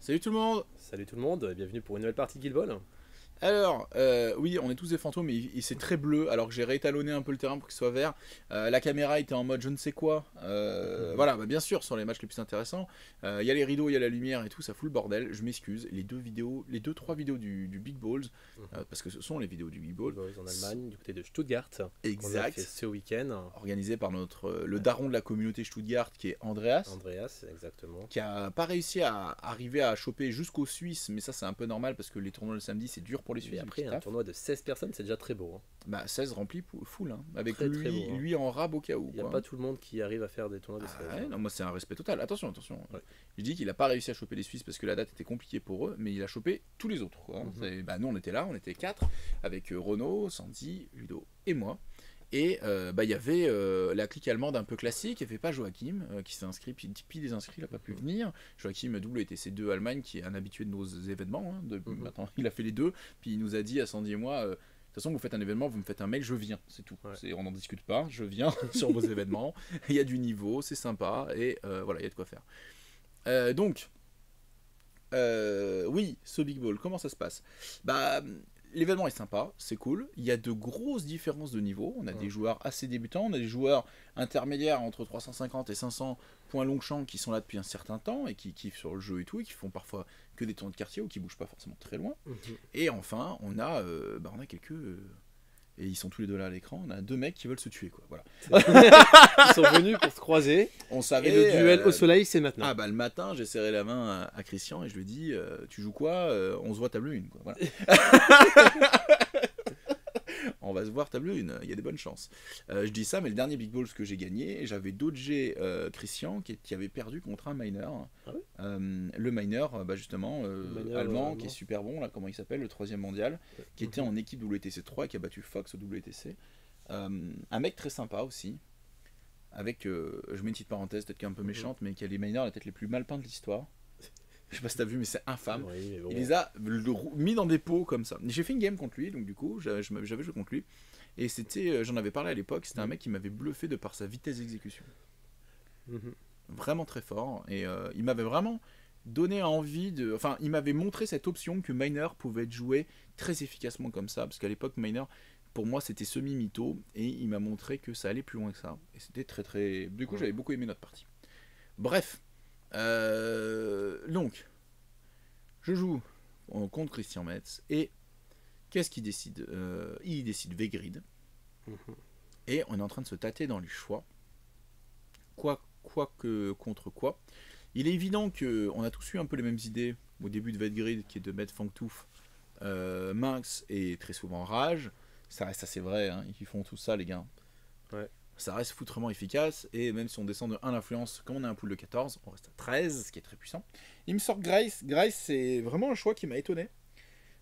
Salut tout le monde. Salut tout le monde, et bienvenue pour une nouvelle partie de Guild Ball. Alors, oui, on est tous des fantômes, mais c'est très bleu, alors que j'ai réétalonné un peu le terrain pour qu'il soit vert. La caméra était en mode je ne sais quoi. Voilà, bah, bien sûr, sur les matchs les plus intéressants, il y a les rideaux, il y a la lumière et tout, ça fout le bordel. Je m'excuse. Les deux, trois vidéos du Big Balls, parce que ce sont les vidéos du Big Ball. Guild Balls en Allemagne, du côté de Stuttgart, qu'on a fait Exact. ce week-end. Organisé par le daron de la communauté Stuttgart, qui est Andreas. Andreas, exactement. Qui a pas réussi à arriver à choper jusqu'aux Suisses, mais ça c'est un peu normal parce que les tournois le samedi c'est dur pour les Suisses. Et après, un tournoi de 16 personnes, c'est déjà très beau. Hein. Bah 16 remplis full, hein. Avec Très, lui, très beau, hein. lui en rab au cas où. Il n'y a pas tout le monde qui arrive à faire des tournois de 16. Ouais, non, moi c'est un respect total. Attention. Ouais. Je dis qu'il a pas réussi à choper les Suisses parce que la date était compliquée pour eux, mais il a chopé tous les autres. Quoi. Bah, nous on était là, on était 4 avec Renaud, Sandy, Ludo et moi. Et bah, il y avait la clique allemande un peu classique, il n'y avait pas Joachim qui s'est inscrit, puis des inscrits, il n'a pas pu venir. Joachim WTC2 Allemagne, qui est un habitué de nos événements, hein, maintenant il a fait les deux, puis il nous a dit à Sandy et moi, de toute façon vous faites un événement, vous me faites un mail, je viens, c'est tout. Ouais. On n'en discute pas, je viens sur vos événements, il y a du niveau, c'est sympa, et voilà, il y a de quoi faire. Donc, oui, ce Big Ball, comment ça se passe? Bah, l'événement est sympa, c'est cool. Il y a de grosses différences de niveau. On a des joueurs assez débutants, on a des joueurs intermédiaires entre 350 et 500 points Longchamp qui sont là depuis un certain temps et qui kiffent sur le jeu et tout, et qui font parfois que des tournois de quartier ou qui bougent pas forcément très loin. Et enfin, on a quelques. Et ils sont tous les deux là à l'écran. On a deux mecs qui veulent se tuer, quoi. Voilà. Ils sont venus pour se croiser. On savait. Et le duel au soleil, c'est maintenant. Ah bah le matin, j'ai serré la main à Christian et je lui ai dit tu joues quoi? On se voit table 1, quoi. Voilà. On va se voir table 1, il y a des bonnes chances. Je dis ça, mais le dernier Big Balls que j'ai gagné, j'avais dodgé Christian qui avait perdu contre un miner. Ah oui. Le miner, bah justement, Miner, allemand, qui est super bon, là, comment il s'appelle, le 3e mondial, qui était en équipe WTC 3 et qui a battu Fox au WTC. Un mec très sympa aussi. Avec, je mets une petite parenthèse, peut-être qu'un peu méchante, mais qui a les miners la tête les plus mal peints de l'histoire. Je sais pas si t'as vu, mais c'est infâme. Oui, mais bon. Il les a mis dans des pots comme ça. J'ai fait une game contre lui, donc du coup, j'avais joué contre lui. Et c'était, j'en avais parlé à l'époque, c'était un mec qui m'avait bluffé de par sa vitesse d'exécution. Vraiment très fort. Et il m'avait vraiment donné envie de. Enfin, il m'avait montré cette option que Miner pouvait être joué très efficacement comme ça. Parce qu'à l'époque, Miner, pour moi, c'était semi-mytho. Et il m'a montré que ça allait plus loin que ça. Et c'était très très. Du coup, j'avais beaucoup aimé notre partie. Bref. Donc, je joue contre Christian Metz et qu'est-ce qu'il décide? Il décide V-Grid et on est en train de se tâter dans les choix. Quoi que contre quoi. Il est évident qu'on a tous eu un peu les mêmes idées au début de V-Grid, qui est de mettre Fangtouf, Minx et très souvent Rage. Ça reste assez vrai, hein, ils font tout ça les gars. Ouais. Ça reste foutrement efficace, et même si on descend de 1 d'influence, comme on a un pool de 14, on reste à 13, ce qui est très puissant. Il me sort Grace. Grace, c'est vraiment un choix qui m'a étonné.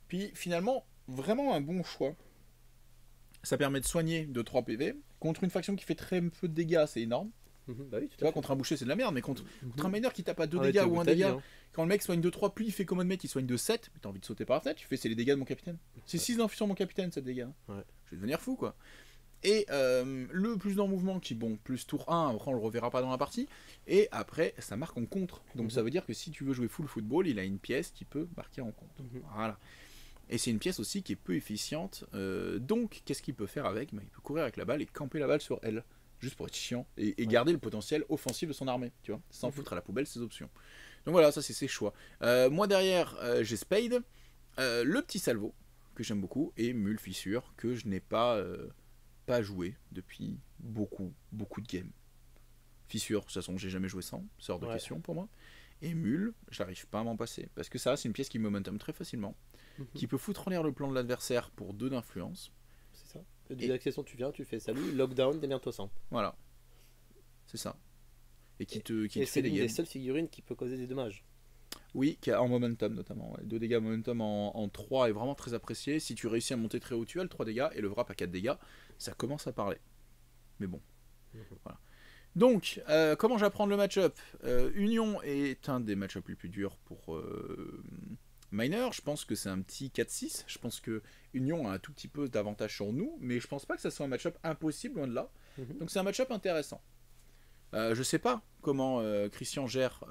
Puis finalement, vraiment un bon choix. Ça permet de soigner de 3 PV. Contre une faction qui fait très peu de dégâts, c'est énorme. Bah oui, tout Tu vois, contre un boucher, c'est de la merde, mais contre un miner qui tape à 2 Ah ouais, dégâts t'es ou au 1 bout de ta vie, dégât, hein. quand le mec soigne de 3, puis il fait comme un mec qui soigne de 7, mais t'as envie de sauter par la fenêtre, tu fais c'est les dégâts de mon capitaine. C'est 6 d'infusion mon capitaine, 7 dégâts. Ouais. Je vais devenir fou, quoi. Et le plus en mouvement qui, bon, plus tour 1, après on le reverra pas dans la partie. Et après, ça marque en contre. Donc ça veut dire que si tu veux jouer full football, il a une pièce qui peut marquer en contre. Voilà. Et c'est une pièce aussi qui est peu efficiente. Donc, qu'est-ce qu'il peut faire avec? Il peut courir avec la balle et camper la balle sur elle. Juste pour être chiant. Et garder le potentiel offensif de son armée. Tu vois, sans foutre à la poubelle ses options. Donc voilà, ça c'est ses choix. Moi derrière, j'ai Spade. Le petit Salvo, que j'aime beaucoup. Et Mule Fissure, que je n'ai pas joué depuis beaucoup de games. Fissure, de toute façon, j'ai jamais joué sans, c'est hors de question pour moi. Et Mule, j'arrive pas à m'en passer. Parce que ça, c'est une pièce qui momentum très facilement, qui peut foutre en l'air le plan de l'adversaire pour 2 d'influence. C'est ça. De l'accession, tu viens, tu fais salut, lockdown, démerde-toi sans. Voilà. C'est ça. Et qui te Et fait c'est des l'une games. des seules figurines qui peut causer des dommages. Oui, en momentum notamment. Ouais. 2 dégâts momentum en 3 est vraiment très apprécié. Si tu réussis à monter très haut, tu as le 3 dégâts et le wrap à 4 dégâts. Ça commence à parler. Mais bon. Voilà. Donc, comment j'apprends le match-up? Union est un des match-up les plus durs pour Miner. Je pense que c'est un petit 4-6. Je pense que Union a un tout petit peu d'avantage sur nous, mais je pense pas que ça soit un match-up impossible, loin de là. Donc c'est un match-up intéressant. Je sais pas comment Christian gère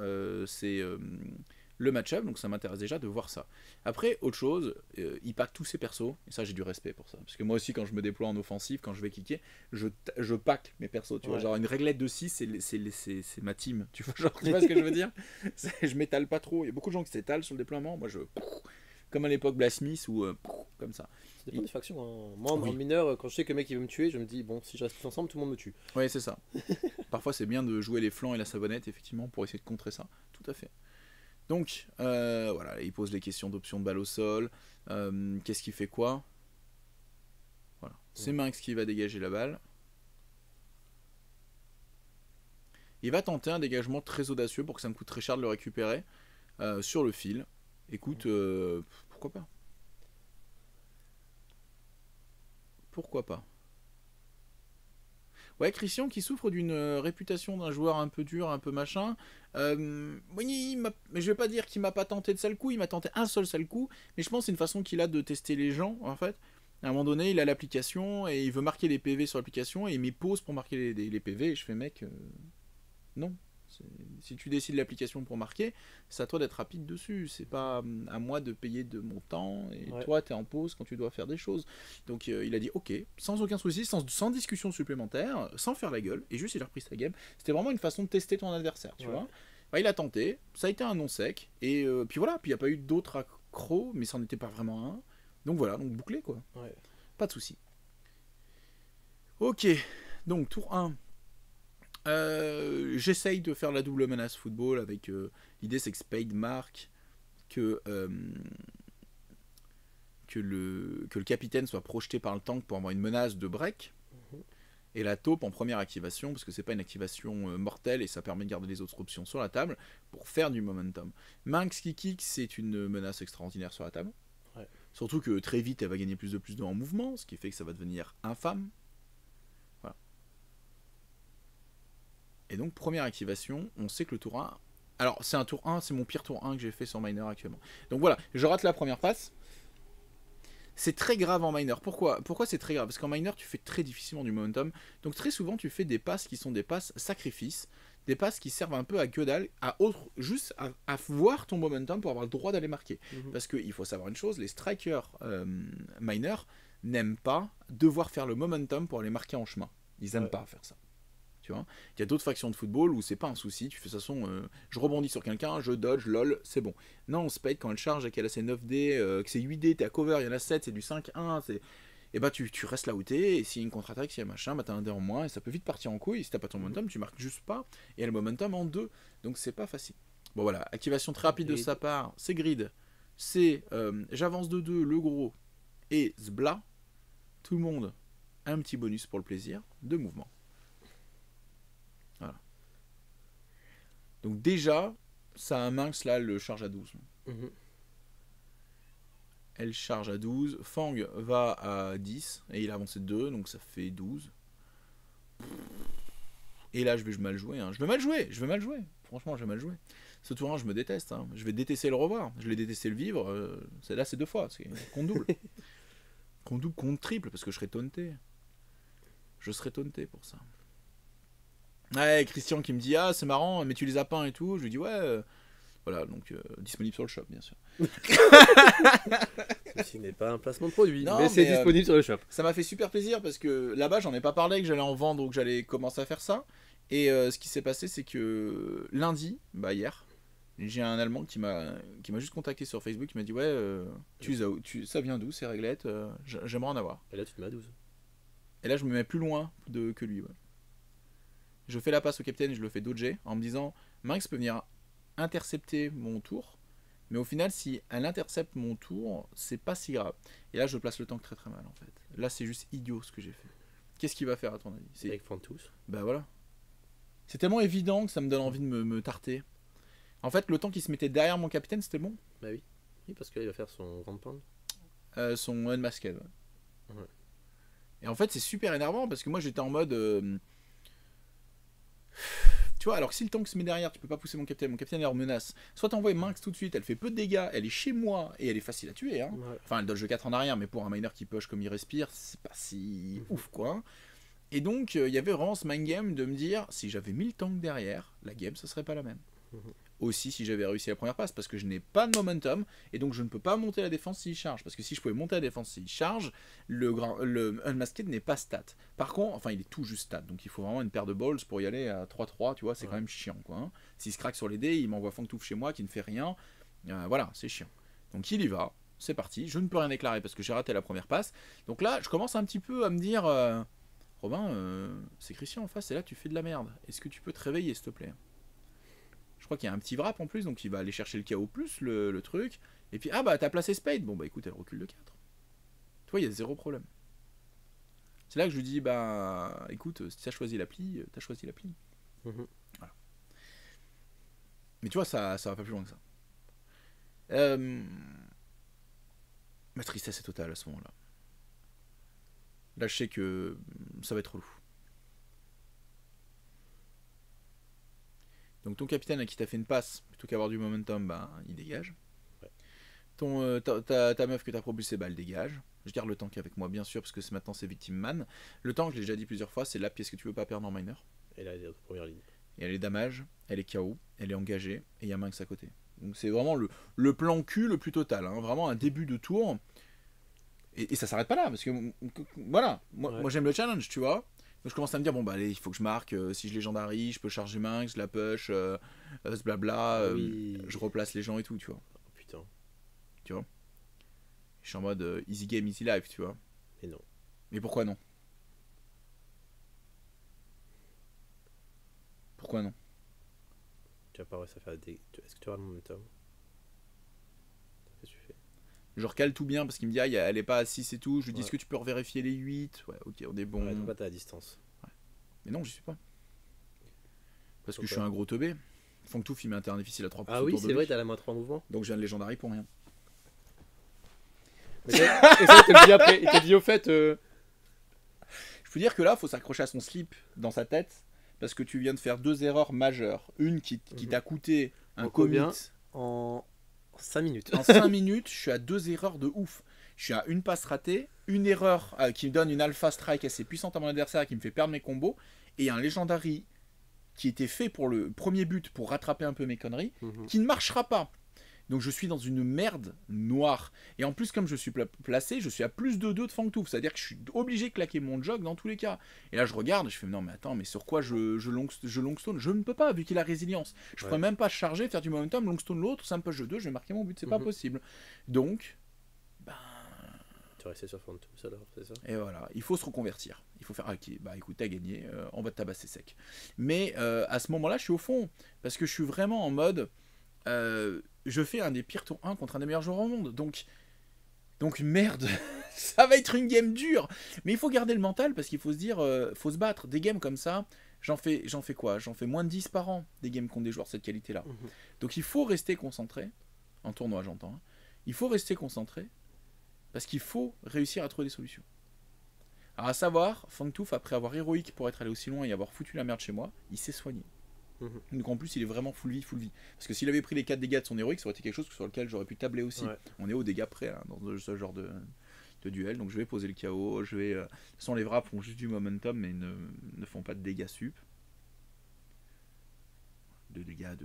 le match-up, donc ça m'intéresse déjà de voir ça. Après, autre chose, il pack tous ses persos, et ça j'ai du respect pour ça. Parce que moi aussi, quand je me déploie en offensive, quand je vais kicker, je pack mes persos, tu vois. Genre une réglette de 6, c'est ma team, tu vois, genre, tu vois ce que je veux dire? Je m'étale pas trop, il y a beaucoup de gens qui s'étalent sur le déploiement, moi je... Comme à l'époque Blasmith ou comme ça. Ça dépend des factions. Hein. Moi, en mineur, quand je sais que le mec il veut me tuer, je me dis, bon, si je reste tous ensemble, tout le monde me tue. Oui, c'est ça. Parfois, c'est bien de jouer les flancs et la savonnette, effectivement, pour essayer de contrer ça. Tout à fait. Donc, voilà, il pose les questions d'option de balle au sol. Qu'est-ce qui fait quoi? Voilà. C'est Minx qui va dégager la balle. Il va tenter un dégagement très audacieux pour que ça me coûte très cher de le récupérer sur le fil. Écoute, pourquoi pas? Pourquoi pas? Ouais, Christian qui souffre d'une réputation d'un joueur un peu dur, un peu machin. Oui, mais je vais pas dire qu'il m'a pas tenté de sale coup, il m'a tenté un seul sale coup, mais je pense que c'est une façon qu'il a de tester les gens, en fait. À un moment donné, il a l'application et il veut marquer les PV sur l'application et il met pause pour marquer les PV et je fais mec, non. Si tu décides l'application pour marquer, c'est à toi d'être rapide dessus. C'est pas à moi de payer de mon temps. Et toi, tu es en pause quand tu dois faire des choses. Donc il a dit ok, sans aucun souci, sans discussion supplémentaire, sans faire la gueule. Et juste il a repris sa game. C'était vraiment une façon de tester ton adversaire, tu vois. Bah, il a tenté, ça a été un non sec. Et puis voilà, puis il n'y a pas eu d'autres accros, mais ça n'en était pas vraiment un. Donc voilà, donc bouclé quoi. Pas de souci. Ok, donc tour 1. J'essaye de faire la double menace football avec l'idée c'est que Spade marque que le capitaine soit projeté par le tank pour avoir une menace de break et la taupe en première activation parce que c'est pas une activation mortelle et ça permet de garder les autres options sur la table pour faire du momentum. Minx qui kick c'est une menace extraordinaire sur la table, surtout que très vite elle va gagner plus de en mouvement, ce qui fait que ça va devenir infâme. Et donc, première activation, on sait que le tour 1... Alors, c'est un tour 1, c'est mon pire tour 1 que j'ai fait sur minor actuellement. Donc voilà, je rate la première passe. C'est très grave en minor. Pourquoi c'est très grave? Parce qu'en minor, tu fais très difficilement du momentum. Donc très souvent, tu fais des passes qui sont des passes sacrifices. Des passes qui servent un peu à que dalle, juste à voir ton momentum pour avoir le droit d'aller marquer. Parce qu'il faut savoir une chose, les strikers minor n'aiment pas devoir faire le momentum pour aller marquer en chemin. Ils n'aiment pas faire ça. Tu vois, il y a d'autres factions de football où c'est pas un souci, tu fais de toute façon, je rebondis sur quelqu'un, je dodge, lol, c'est bon. Non, Spade, quand elle charge et qu'elle a ses 9D, que c'est 8D, t'es à cover, il y en a 7, c'est du 5-1, et bah tu restes là où t'es, et s'il y a une contre-attaque, s'il y a machin, bah t'as un dé en moins, et ça peut vite partir en couille, et si t'as pas ton momentum, tu marques juste pas, et elle a le momentum en 2, donc c'est pas facile. Bon voilà, activation très rapide de sa part, c'est grid, c'est j'avance de 2, le gros, et zbla, tout le monde a un petit bonus pour le plaisir de mouvement. Voilà. Donc déjà, ça a un Minx là, le charge à 12. Elle charge à 12. Fang va à 10. Et il a avancé de 2, donc ça fait 12. Et là, je vais mal jouer. Hein. Je vais mal jouer. Franchement, je vais mal jouer. Ce tour 1, je me déteste. Hein. Je vais détester le revoir. Je l'ai détesté le vivre. Là, c'est 2 fois. C'est compte double. Compte double, compte triple, parce que je serais taunté. Je serais taunté pour ça. Ouais, Christian qui me dit ah c'est marrant mais tu les as peints et tout, je lui dis ouais voilà donc disponible sur le shop bien sûr. Ceci n'est pas un placement de produit, non, mais c'est disponible sur le shop. Ça m'a fait super plaisir parce que là-bas j'en ai pas parlé que j'allais en vendre ou que j'allais commencer à faire ça et ce qui s'est passé c'est que lundi, bah hier, j'ai un Allemand qui m'a juste contacté sur Facebook qui m'a dit ouais ça vient d'où ces réglettes, j'aimerais en avoir. Et là tu te mets à 12. Et là je me mets plus loin que lui ouais. Je fais la passe au capitaine et je le fais dodger en me disant Minx peut venir intercepter mon tour, mais au final, si elle intercepte mon tour, c'est pas si grave. Et là, je place le tank très très mal en fait. Là, c'est juste idiot ce que j'ai fait. Qu'est-ce qu'il va faire à ton avis? Avec Fantus. Bah voilà. C'est tellement évident que ça me donne envie de me tarter. En fait, le temps qui se mettait derrière mon capitaine, c'était bon. Bah oui. Oui, parce que là, il va faire son grand pound. Son unmasked. Ouais. Et en fait, c'est super énervant parce que moi, j'étais en mode. Tu vois, alors que si le tank se met derrière, tu peux pas pousser mon capitaine est en menace. Soit t'envoies Minx tout de suite, elle fait peu de dégâts, elle est chez moi et elle est facile à tuer. Hein. Ouais. Enfin, elle dodge 4 en arrière, mais pour un miner qui push comme il respire, c'est pas si ouf quoi. Et donc, il y avait vraiment ce mind game de me dire, si j'avais mis le tank derrière, la game, ce serait pas la même. aussi si j'avais réussi la première passe, parce que je n'ai pas de momentum, et donc je ne peux pas monter la défense s'il charge, parce que si je pouvais monter la défense s'il charge, le Unmasked n'est pas stat. Par contre, enfin il est tout juste stat, donc il faut vraiment une paire de balls pour y aller à 3-3, tu vois, c'est quand même chiant, quoi. Hein. S'il se craque sur les dés, il m'envoie Fangtooth chez moi qui ne fait rien, voilà, c'est chiant. Donc il y va, c'est parti, je ne peux rien déclarer parce que j'ai raté la première passe, donc là je commence un petit peu à me dire... Robin, c'est Christian en face, et là tu fais de la merde. Est-ce que tu peux te réveiller, s'il te plaît? Je crois qu'il y a un petit wrap en plus, donc il va aller chercher le KO plus le truc. Et puis, ah bah t'as placé Spade. Bon bah écoute, elle recule de 4. Tu vois, il y a zéro problème. C'est là que je lui dis, bah écoute, si t'as choisi l'appli, t'as choisi l'appli. Voilà. Mais tu vois, ça va pas plus loin que ça. Ma tristesse est totale à ce moment-là. Là, je sais que ça va être relou. Donc ton capitaine à qui t'a fait une passe, plutôt qu'avoir du momentum, bah, il dégage. Ouais. Ta meuf que t'as propulsée, bah, elle dégage. Je garde le tank avec moi, bien sûr, parce que maintenant c'est Victim Man. Le tank, je l'ai déjà dit plusieurs fois, c'est la pièce que tu veux pas perdre en minor. Et là, elle est en première ligne. Et elle est damage, elle est KO, elle est engagée, et il y a Minx à côté. Donc c'est vraiment le plan cul le plus total. Hein. Vraiment un début de tour. Et ça s'arrête pas là, parce que voilà, moi j'aime le challenge, tu vois. Donc je commence à me dire, bon bah allez, il faut que je marque, si je légendarie, je peux charger Minx, je la push, ce blabla, je replace les gens et tout, tu vois. Oh, putain. Tu vois. Je suis en mode easy game, easy life, tu vois. Mais non. Mais pourquoi non? Pourquoi non? Tu vas pas réussir à faire des... Est-ce que tu auras le momentum? Qu'est-ce que tu fais? Je recale tout bien parce qu'il me dit, ah, elle est pas à 6 et tout. Je lui dis, est-ce que tu peux revérifier les 8? Ouais, ok, on est bon. Ouais, toi, t'es à distance. Ouais. Mais non, j'y suis pas. Parce que je suis un gros teubé. Fangtooth, il met un terrain difficile à 3 pour Ah oui, c'est vrai, t'as la main 3 mouvements. Donc je viens de légendary pour rien. Mais ça, et ça, il te le dit après. Il te dit au fait. Je peux dire que là, faut s'accrocher à son slip dans sa tête. Parce que tu viens de faire 2 erreurs majeures. Une qui t'a coûté un commit. En 5 minutes. En 5 minutes, je suis à 2 erreurs de ouf. Je suis à une passe ratée, une erreur qui me donne une alpha strike assez puissante à mon adversaire qui me fait perdre mes combos, et un legendary qui était fait pour le premier but pour rattraper un peu mes conneries, qui ne marchera pas. Donc je suis dans une merde noire. Et en plus, comme je suis placé, je suis à plus de 2 de Fangtooth. C'est-à-dire que je suis obligé de claquer mon jog dans tous les cas. Et là, je regarde et je fais non, mais attends, mais sur quoi je longstone? Je ne peux pas, vu qu'il a résilience. Je pourrais même pas charger, faire du momentum, longstone l'autre, ça me push 2, je vais marquer mon but. C'est pas possible. Donc, tu restes sur Fangtooth alors, c'est ça? Et voilà, il faut se reconvertir. Il faut faire, ok, bah écoute, t'as gagné, on va te tabasser sec. Mais à ce moment-là, je suis au fond. Parce que je suis vraiment en mode. Je fais un des pires tours 1 contre un des meilleurs joueurs au monde. Donc merde, ça va être une game dure. Mais il faut garder le mental parce qu'il faut se dire, faut se battre. Des games comme ça, j'en fais quoi? J'en fais moins de 10 par an, des games contre des joueurs de cette qualité-là. Donc il faut rester concentré. En tournoi, j'entends. Hein. Il faut rester concentré parce qu'il faut réussir à trouver des solutions. Alors à savoir, Fangtooth, après avoir héroïque pour être allé aussi loin et avoir foutu la merde chez moi, il s'est soigné. Donc en plus il est vraiment full vie. Parce que s'il avait pris les 4 dégâts de son héroïque, ça aurait été quelque chose sur lequel j'aurais pu tabler aussi. On est aux dégâts près hein, dans ce genre de duel. Donc je vais poser le KO. De toute façon les wraps font juste du momentum mais ne font pas de dégâts sup. 2 dégâts.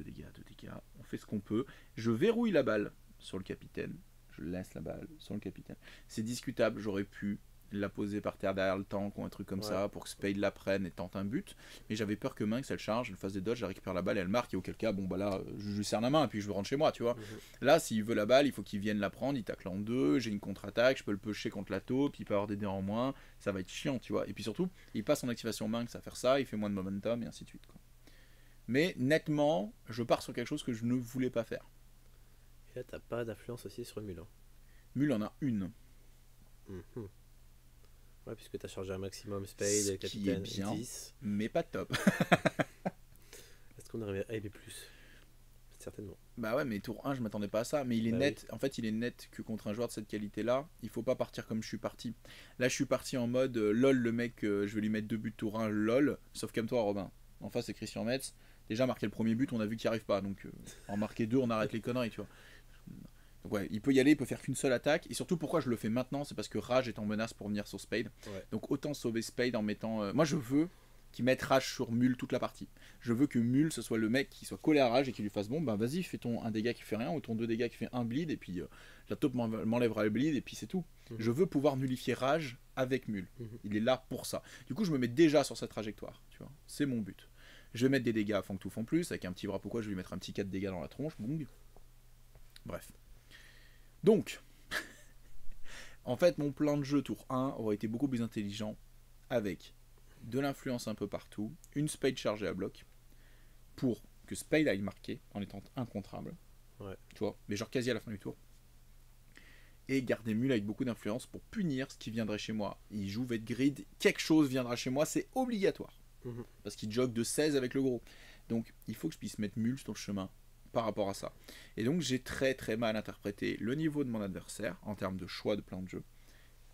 On fait ce qu'on peut. Je verrouille la balle sur le capitaine. Je laisse la balle sur le capitaine. C'est discutable, j'aurais pu la poser par terre derrière le tank ou un truc comme ça pour que Spade la prenne et tente un but, mais j'avais peur que Minx elle charge, elle fasse des dodges, elle récupère la balle et elle marque, et auquel cas bon bah là je lui serre la main et puis je rentre chez moi, tu vois. Là s'il veut la balle il faut qu'il vienne la prendre, il tacle en 2, j'ai une contre-attaque, je peux le pusher contre la taupe, il peut avoir des dés en moins, ça va être chiant, tu vois. Et puis surtout il passe en activation Minx à faire ça, il fait moins de momentum et ainsi de suite quoi. Mais nettement je pars sur quelque chose que je ne voulais pas faire. Et là t'as pas d'influence aussi sur Mul. Mul en a une. Ouais, puisque tu as chargé un maximum Spade, le capitaine, qui est bien, 10. mais pas top. Est-ce qu'on arrive à aimer plus? Certainement. Bah ouais, mais tour 1, je m'attendais pas à ça. Mais il est net, en fait, il est net que contre un joueur de cette qualité-là, il faut pas partir comme je suis parti. Là, je suis parti en mode lol, le mec, je vais lui mettre 2 buts tour 1, lol. Sauf comme toi, Robin. En face, c'est Christian Metz. Déjà, marqué le premier but, on a vu qu'il n'y arrive pas. Donc, en marquer 2, on arrête les conneries, tu vois. Donc ouais, il peut y aller, il peut faire qu'une seule attaque. Et surtout, pourquoi je le fais maintenant, c'est parce que Rage est en menace pour venir sur Spade. Donc autant sauver Spade en mettant... moi, je veux qui mette rage sur Mule toute la partie. Je veux que Mule, ce soit le mec qui soit collé à rage et qui lui fasse bon, ben vas-y, fais ton 1 dégât qui fait rien, ou ton 2 dégâts qui fait 1 bleed, et puis la taupe m'enlèvera le bleed, et puis c'est tout. Je veux pouvoir nullifier rage avec Mule. Il est là pour ça. Du coup, je me mets déjà sur cette trajectoire, tu vois. C'est mon but. Je vais mettre des dégâts à Fangtooth en plus, avec un petit bras pourquoi je vais lui mettre un petit 4 dégâts dans la tronche, boum. Bref. Donc, en fait, mon plan de jeu tour 1 aurait été beaucoup plus intelligent avec de l'influence un peu partout, une Spade chargée à bloc, pour que Spade aille marquer en étant incontrable, tu vois, mais genre quasi à la fin du tour, et garder Mule avec beaucoup d'influence pour punir ce qui viendrait chez moi. Il joue Vetgrid, quelque chose viendra chez moi, c'est obligatoire, parce qu'il jogue de 16 avec le gros. Donc il faut que je puisse mettre Mule sur le chemin par rapport à ça. Et donc j'ai très très mal interprété le niveau de mon adversaire en termes de choix de plan de jeu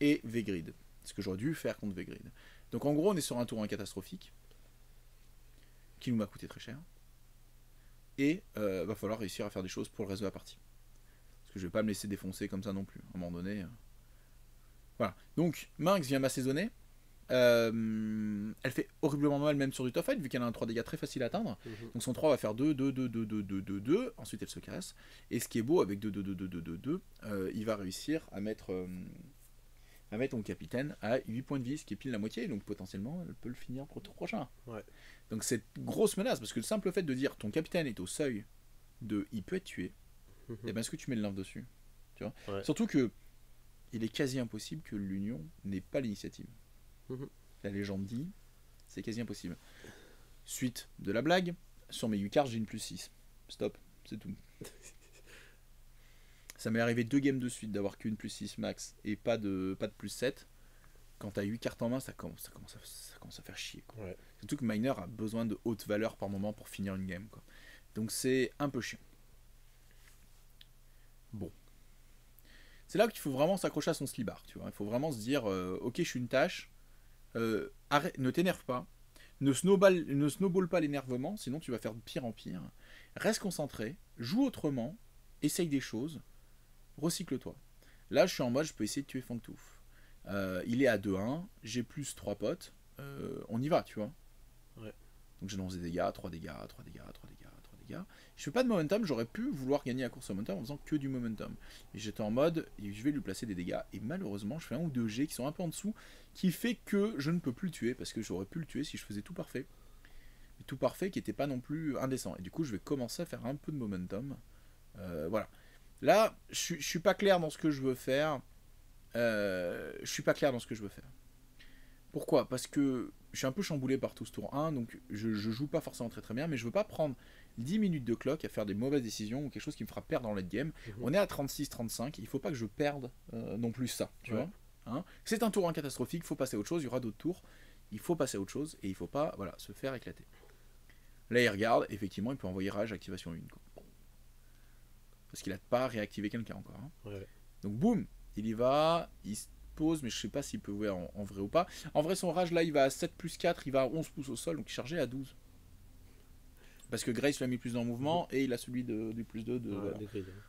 et Vetgrid, ce que j'aurais dû faire contre Vetgrid. Donc en gros on est sur un tour 1 catastrophique qui nous m'a coûté très cher et va falloir réussir à faire des choses pour le reste de la partie, parce que je vais pas me laisser défoncer comme ça non plus à un moment donné. Voilà, donc Minx vient m'assaisonner. Elle fait horriblement mal même sur du tough fight vu qu'elle a un 3 dégâts très facile à atteindre. Donc son 3 va faire 2, 2, 2, 2, 2, 2, 2, 2. Ensuite elle se casse. Et ce qui est beau avec 2, 2, 2, 2, 2, 2, 2, il va réussir à mettre mon capitaine à 8 points de vie, ce qui est pile la moitié. Donc potentiellement elle peut le finir pour le tour prochain. Donc c'est une grosse menace parce que le simple fait de dire ton capitaine est au seuil de il peut être tué, et ben est-ce que tu mets le love dessus, tu vois. Surtout que il est quasi impossible que l'Union n'ait pas l'initiative. La légende dit, c'est quasi impossible. Suite de la blague, sur mes 8 cartes, j'ai une +6. Stop, c'est tout. Ça m'est arrivé 2 games de suite d'avoir qu'une +6 max et pas de +7. Quand t'as 8 cartes en main, ça commence à faire chier, quoi. Surtout que Miner a besoin de haute valeur par moment pour finir une game, quoi. Donc c'est un peu chiant. Bon. C'est là qu'il faut vraiment s'accrocher à son slibard, tu vois. Il faut vraiment se dire, ok, je suis une tâche. Arrête, ne t'énerve pas, ne snowball pas l'énervement, sinon tu vas faire de pire en pire. Reste concentré, joue autrement, essaye des choses, recycle-toi. Là, je suis en mode, je peux essayer de tuer Fangtooth. Il est à 2-1, j'ai plus 3 potes, on y va, tu vois. Donc je lance des dégâts, 3 dégâts, 3 dégâts, 3 dégâts, 3 dégâts. Je fais pas de momentum, j'aurais pu vouloir gagner la course au momentum en faisant que du momentum. Et j'étais en mode, je vais lui placer des dégâts. Et malheureusement, je fais 1 ou 2 G qui sont un peu en dessous, qui fait que je ne peux plus le tuer, parce que j'aurais pu le tuer si je faisais tout parfait. Et tout parfait qui n'était pas non plus indécent. Et du coup, je vais commencer à faire un peu de momentum. Voilà. Là, je suis pas clair dans ce que je veux faire. Pourquoi ? Parce que je suis un peu chamboulé par tout ce tour 1, donc je joue pas forcément très très bien, mais je veux pas prendre 10 minutes de clock à faire des mauvaises décisions ou quelque chose qui me fera perdre dans le late game. On est à 36-35, il faut pas que je perde non plus ça, tu vois. Hein, c'est un tour 1 catastrophique, il faut passer à autre chose, il y aura d'autres tours, il faut passer à autre chose et il faut pas se faire éclater. Là il regarde, effectivement il peut envoyer rage activation 1, quoi. Parce qu'il a pas réactivé quelqu'un encore. Hein. Donc boum, il y va, il se pose, mais je sais pas s'il peut jouer en vrai ou pas. En vrai, son rage là, il va à 7 plus 4, il va à 11 pouces au sol, donc il chargeait à 12. Parce que Grace l'a mis plus dans le mouvement et il a celui du plus 2 de. Voilà.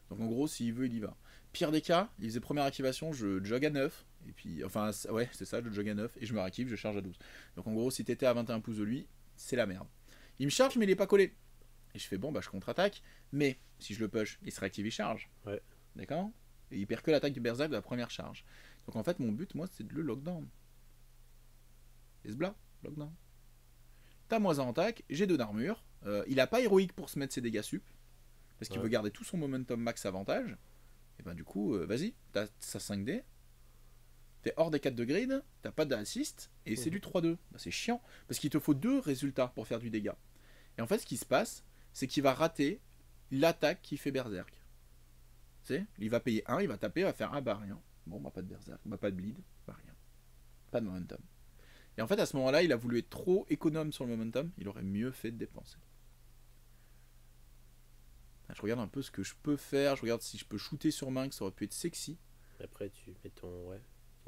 Donc en gros, s'il veut, il y va. Pire des cas, il faisait première activation, je jog à 9, et puis. Enfin, ouais, c'est ça, je jog à 9, et je me réactive, je charge à 12. Donc en gros, si t'étais à 21 pouces de lui, c'est la merde. Il me charge, mais il est pas collé. Et je fais bon, bah je contre-attaque, mais si je le push, il se réactive, il charge. D'accord ? Et il perd que l'attaque du Berserk de la première charge. Donc en fait, mon but, moi, c'est de le lockdown. Et ce bla, lockdown. T'as moins 1 en attaque, j'ai 2 d'armure. Il a pas héroïque pour se mettre ses dégâts sup, parce qu'il veut garder tout son momentum max avantage. Et ben du coup, vas-y, t'as sa 5D. T'es hors des 4 de grid, t'as pas d'assist, et c'est du 3-2. Ben, c'est chiant, parce qu'il te faut 2 résultats pour faire du dégât. Et en fait, ce qui se passe, c'est qu'il va rater l'attaque qui fait Berserk. Tu sais, il va payer 1, il va taper, il va faire 1, bah rien. Bon, bah pas de Berserk, bah pas de bleed, bah rien. Pas de momentum. Et en fait, à ce moment-là, il a voulu être trop économe sur le momentum, il aurait mieux fait de dépenser. Je regarde un peu ce que je peux faire, je regarde si je peux shooter sur Minx, ça aurait pu être sexy. Après, tu mets ton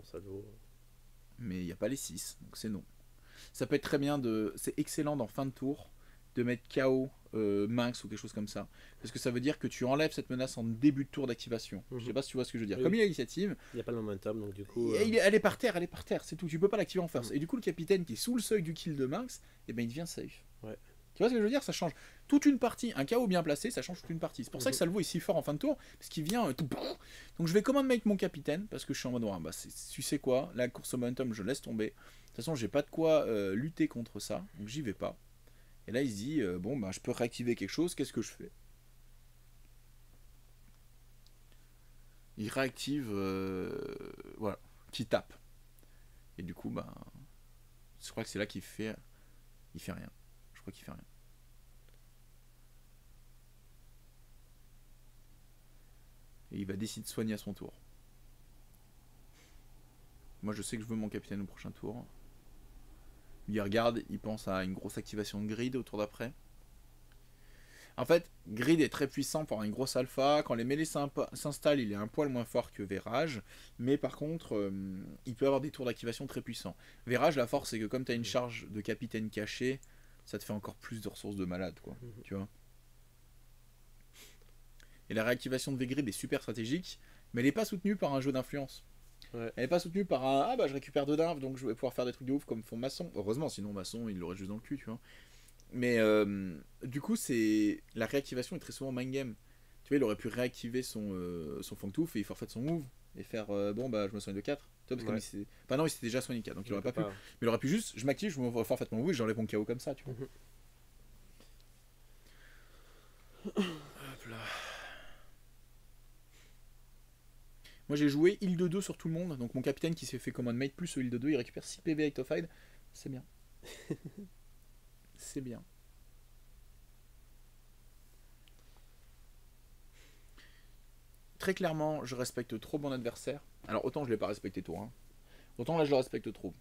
salaud. Mais il n'y a pas les 6, donc c'est non. Ça peut être très bien de. C'est excellent dans fin de tour de mettre KO Minx ou quelque chose comme ça. Parce que ça veut dire que tu enlèves cette menace en début de tour d'activation. Je sais pas si tu vois ce que je veux dire. Oui. Comme il a l'initiative, Il n'y a pas le momentum, donc du coup. elle est par terre, c'est tout. Tu peux pas l'activer en first. Et du coup, le capitaine qui est sous le seuil du kill de Minx, eh ben, il devient safe. Ouais. Tu vois ce que je veux dire? Ça change toute une partie. Un KO bien placé, ça change toute une partie. C'est pour ça que Salvo est si fort en fin de tour, parce qu'il vient tout. Donc je vais command make mon capitaine, parce que je suis en mode, bah, tu sais quoi, la course au momentum, je laisse tomber. De toute façon, j'ai pas de quoi lutter contre ça, donc j'y vais pas. Et là, il se dit, bon, bah, je peux réactiver quelque chose, qu'est-ce que je fais? Il réactive, voilà, qui tape. Et du coup, bah, je crois que c'est là qu'il fait, il fait rien. Je crois qu'il fait rien. Et il va décider de soigner à son tour. Moi, je sais que je veux mon capitaine au prochain tour. Il regarde, il pense à une grosse activation de grid au tour d'après. En fait, grid est très puissant pour avoir une grosse alpha. Quand les mêlées s'installent, il est un poil moins fort que Virage. Mais par contre, il peut avoir des tours d'activation très puissants. Virage, la force, c'est que comme tu as une charge de capitaine cachée, ça te fait encore plus de ressources de malade, quoi. Tu vois. Et la réactivation de V-Grid est super stratégique, mais elle n'est pas soutenue par un jeu d'influence. Ouais. Elle n'est pas soutenue par un ah bah je récupère 2 d'inf donc je vais pouvoir faire des trucs de ouf comme font Masson. Heureusement, sinon Masson il l'aurait juste dans le cul, tu vois. Mais du coup, c'est la réactivation est très souvent mind game. Tu vois, il aurait pu réactiver son Fangtooth et il forfait son move et faire bon bah je me soigne de 4. Tu vois, parce que enfin non, il s'était déjà soigné 4 donc il aurait pas pu. Mais il aurait pu juste je m'active, je me forfait mon move et j'enlève mon KO comme ça, tu vois. Hop là. Moi j'ai joué heal de 2 sur tout le monde, donc mon capitaine qui s'est fait command mate plus heal de 2, il récupère 6 PV avec Tophied, c'est bien. C'est bien. Très clairement, je respecte trop mon adversaire. Alors autant je l'ai pas respecté tour 1, autant là je le respecte trop.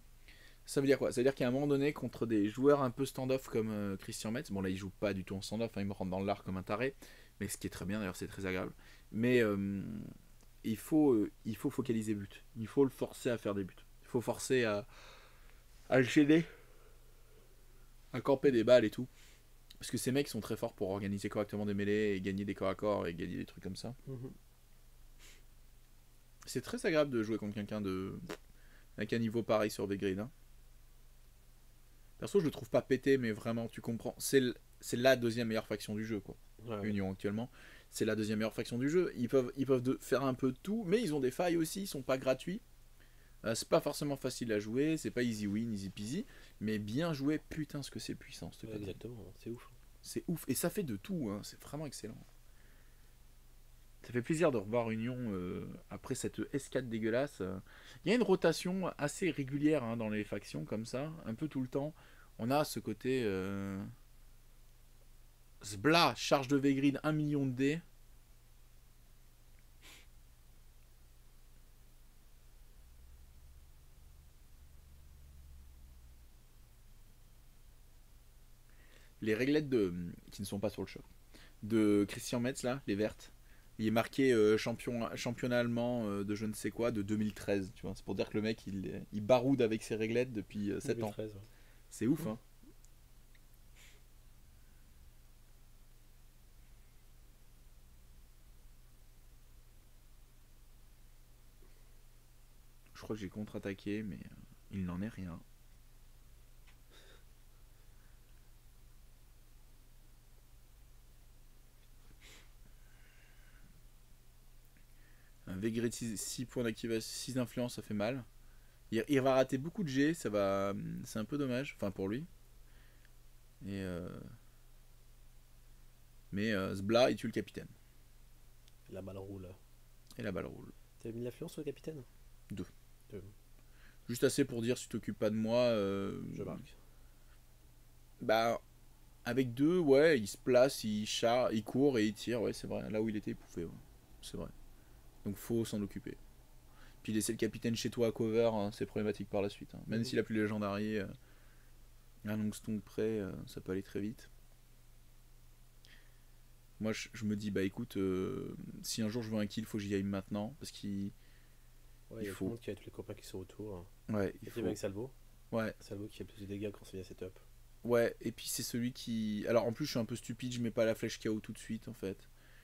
Ça veut dire quoi? Ça veut dire qu'à un moment donné, contre des joueurs un peu stand-off comme Christian Metz, bon là il joue pas du tout en stand-off, hein, il me rentre dans l'art comme un taré, mais ce qui est très bien d'ailleurs, c'est très agréable. Mais il faut focaliser but. Il faut le forcer à faire des buts. Il faut forcer à le gêner, à camper des balles et tout. Parce que ces mecs sont très forts pour organiser correctement des mêlées et gagner des corps à corps et gagner des trucs comme ça. C'est très agréable de jouer contre quelqu'un avec un niveau pareil sur V-Grid. Hein. Perso, je le trouve pas pété, mais vraiment, tu comprends. C'est la deuxième meilleure faction du jeu, quoi. Ouais. Union actuellement. C'est la deuxième meilleure faction du jeu. Ils peuvent faire un peu de tout, mais ils ont des failles aussi, ils sont pas gratuits. C'est pas forcément facile à jouer, c'est pas easy win, easy peasy, mais bien joué, putain, ce que c'est puissant. Ouais, exactement, c'est ouf. C'est ouf, et ça fait de tout, hein. C'est vraiment excellent. Ça fait plaisir de revoir Union après cette S4 dégueulasse. Il y a une rotation assez régulière hein, dans les factions comme ça, un peu tout le temps. On a ce côté Zbla, charge de V-Grid, 1 million de dés. Les réglettes qui ne sont pas sur le choc de Christian Metz, là, les vertes. Il est marqué championnat allemand de je ne sais quoi de 2013. Tu vois, c'est pour dire que le mec il baroude avec ses réglettes depuis 7 2013, ans. Ouais. C'est ouf, hein. Je crois que j'ai contre-attaqué, mais il n'en est rien. Un V-Grid 6 points d'activation, 6 d'influence, ça fait mal. Il va rater beaucoup de G, c'est un peu dommage, enfin pour lui. Et mais Zbla, il tue le capitaine. La balle roule. Et la balle roule. T'as mis l'influence sur le capitaine? 2. Juste assez pour dire si tu t'occupes pas de moi. Je marque. Bah, avec 2, ouais, il se place, il court et il tire, ouais, c'est vrai. Là où il était, il pouvait, ouais. C'est vrai. Donc faut s'en occuper. Puis laisser le capitaine chez toi à cover, hein, c'est problématique par la suite. Hein. Même s'il a plus légendarié, un Longstone près, ça peut aller très vite. Moi, je me dis, bah écoute, si un jour je veux un kill, faut que j'y aille maintenant. Parce qu'il. Ouais, il y a tout le monde qui a tous les copains qui sont autour. Ouais, il faut. Avec Salvo. Ouais. Salvo qui a plus de dégâts quand c'est bien setup. Ouais, et puis c'est celui qui... Alors en plus je suis un peu stupide, je mets pas la flèche KO tout de suite en fait.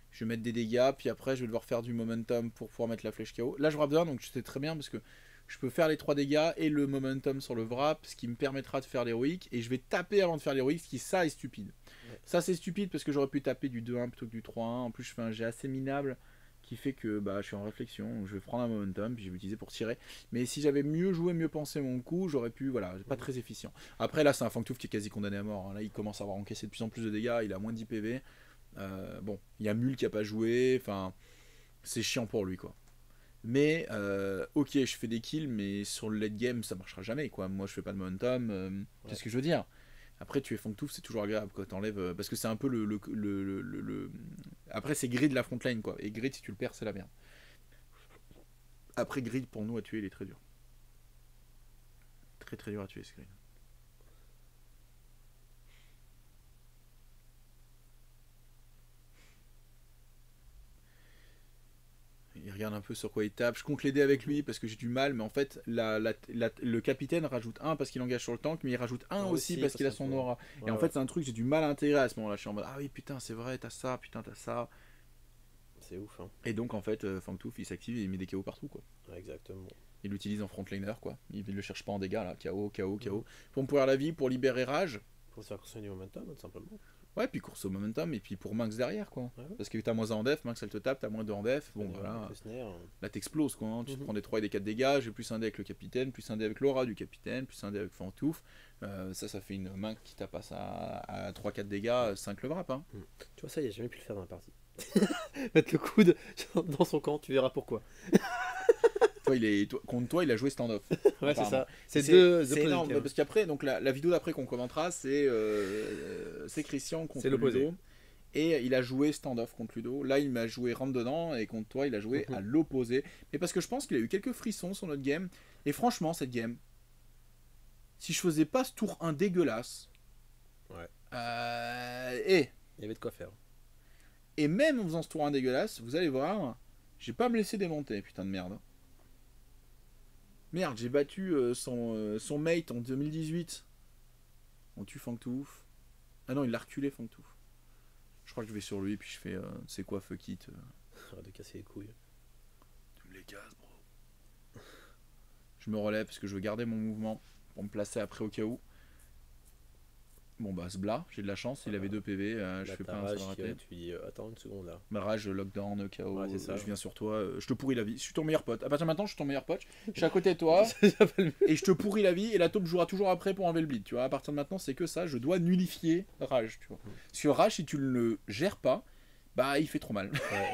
Je vais mettre des dégâts, puis après je vais devoir faire du momentum pour pouvoir mettre la flèche KO. Là je wrap down, donc c'est très bien parce que je peux faire les 3 dégâts et le momentum sur le wrap, ce qui me permettra de faire l'héroïque, et je vais taper avant de faire l'héroïque, ce qui ça est stupide. Ouais. Ça c'est stupide parce que j'aurais pu taper du 2-1 plutôt que du 3-1, en plus je fais un jet assez minable qui fait que bah, je suis en réflexion, donc je vais prendre un momentum, puis je vais l'utiliser pour tirer. Mais si j'avais mieux joué, mieux pensé mon coup, j'aurais pu, voilà, pas très efficient. Après là c'est un Fangtooth qui est quasi condamné à mort, hein. Là il commence à avoir encaissé de plus en plus de dégâts, il a moins de 10 PV. Bon, il y a Mule qui a pas joué, enfin, c'est chiant pour lui quoi. Mais ok, je fais des kills, mais sur le late game ça marchera jamais quoi. Moi je fais pas de momentum, c'est ce que je veux dire. Après tu es Fangtooth, c'est toujours agréable quand t'enlèves, parce que c'est un peu Après c'est Grid la frontline quoi, et Grid si tu le perds c'est la merde. Après Grid pour nous à tuer il est très dur. Très très dur à tuer ce Grid. Il regarde un peu sur quoi il tape. Je compte l'aider avec lui parce que j'ai du mal, mais en fait, le capitaine rajoute 1 parce qu'il engage sur le tank, mais il rajoute 1 aussi parce qu'il a son aura. Ouais, et en fait, c'est un truc, j'ai du mal à intégrer à ce moment-là. Je suis en mode, ah oui, putain, c'est vrai, t'as ça, putain, t'as ça. C'est ouf, hein. Et donc, en fait, Fangtooth, il s'active et il met des KO partout, quoi. Ouais, exactement. Il l'utilise en frontliner, quoi. Il le cherche pas en dégâts, là. KO, KO, KO. Pour me pouvoir la vie, pour libérer Rage. Pour se faire construire du momentum, tout simplement. Ouais, puis course au momentum, et puis pour Minx derrière, quoi. Ouais. Parce que t'as moins 1 en def, Minx elle te tape, t'as moins 2 en def. Bon, voilà. Là, t'exploses, quoi. Hein. Tu te prends des 3 et des 4 dégâts. J'ai plus un dé avec le capitaine, plus un dé avec l'aura du capitaine, plus un dé avec Fangtooth. Ça fait une Minx qui tape à 3-4 dégâts, 5 le wrap. Hein. Tu vois, ça, il a jamais pu le faire dans la partie. Mettre le coude dans son camp, tu verras pourquoi. Contre toi, il a joué stand-off. Ouais, c'est ça. C'est énorme. Parce qu'après, donc la vidéo d'après qu'on commentera, c'est Christian contre Ludo. Et il a joué stand-off contre Ludo. Là, il m'a joué rentre dedans. Et contre toi, il a joué à l'opposé. Mais parce que je pense qu'il a eu quelques frissons sur notre game. Et franchement, cette game, si je faisais pas ce tour 1 dégueulasse. Ouais. Il y avait de quoi faire. Et même en faisant ce tour 1 dégueulasse, vous allez voir, j'ai pas me laissé démonter, putain de merde. Merde, j'ai battu son mate en 2018. On tue Fangtooth. Ah non, il l'a reculé Fangtooth. Je crois que je vais sur lui, puis je fais c'est quoi, fuck it. Arrête de casser les couilles. Tu me les casses, bro. Je me relève parce que je veux garder mon mouvement pour me placer après au cas où. Bon bah Sbla, j'ai de la chance, il avait 2 PV, je fais pas un seul raté. Tu dis attends une seconde là. Ma rage, lockdown, KO, ouais, je viens sur toi, je te pourris la vie. Je suis ton meilleur pote. À partir de maintenant, je suis ton meilleur pote. Je suis à côté de toi et je te pourris la vie et la taupe jouera toujours après pour enlever le bleed. Tu vois, à partir de maintenant, c'est que ça, je dois nullifier Rage. Tu vois. Parce que Rage, si tu ne le gères pas, bah il fait trop mal.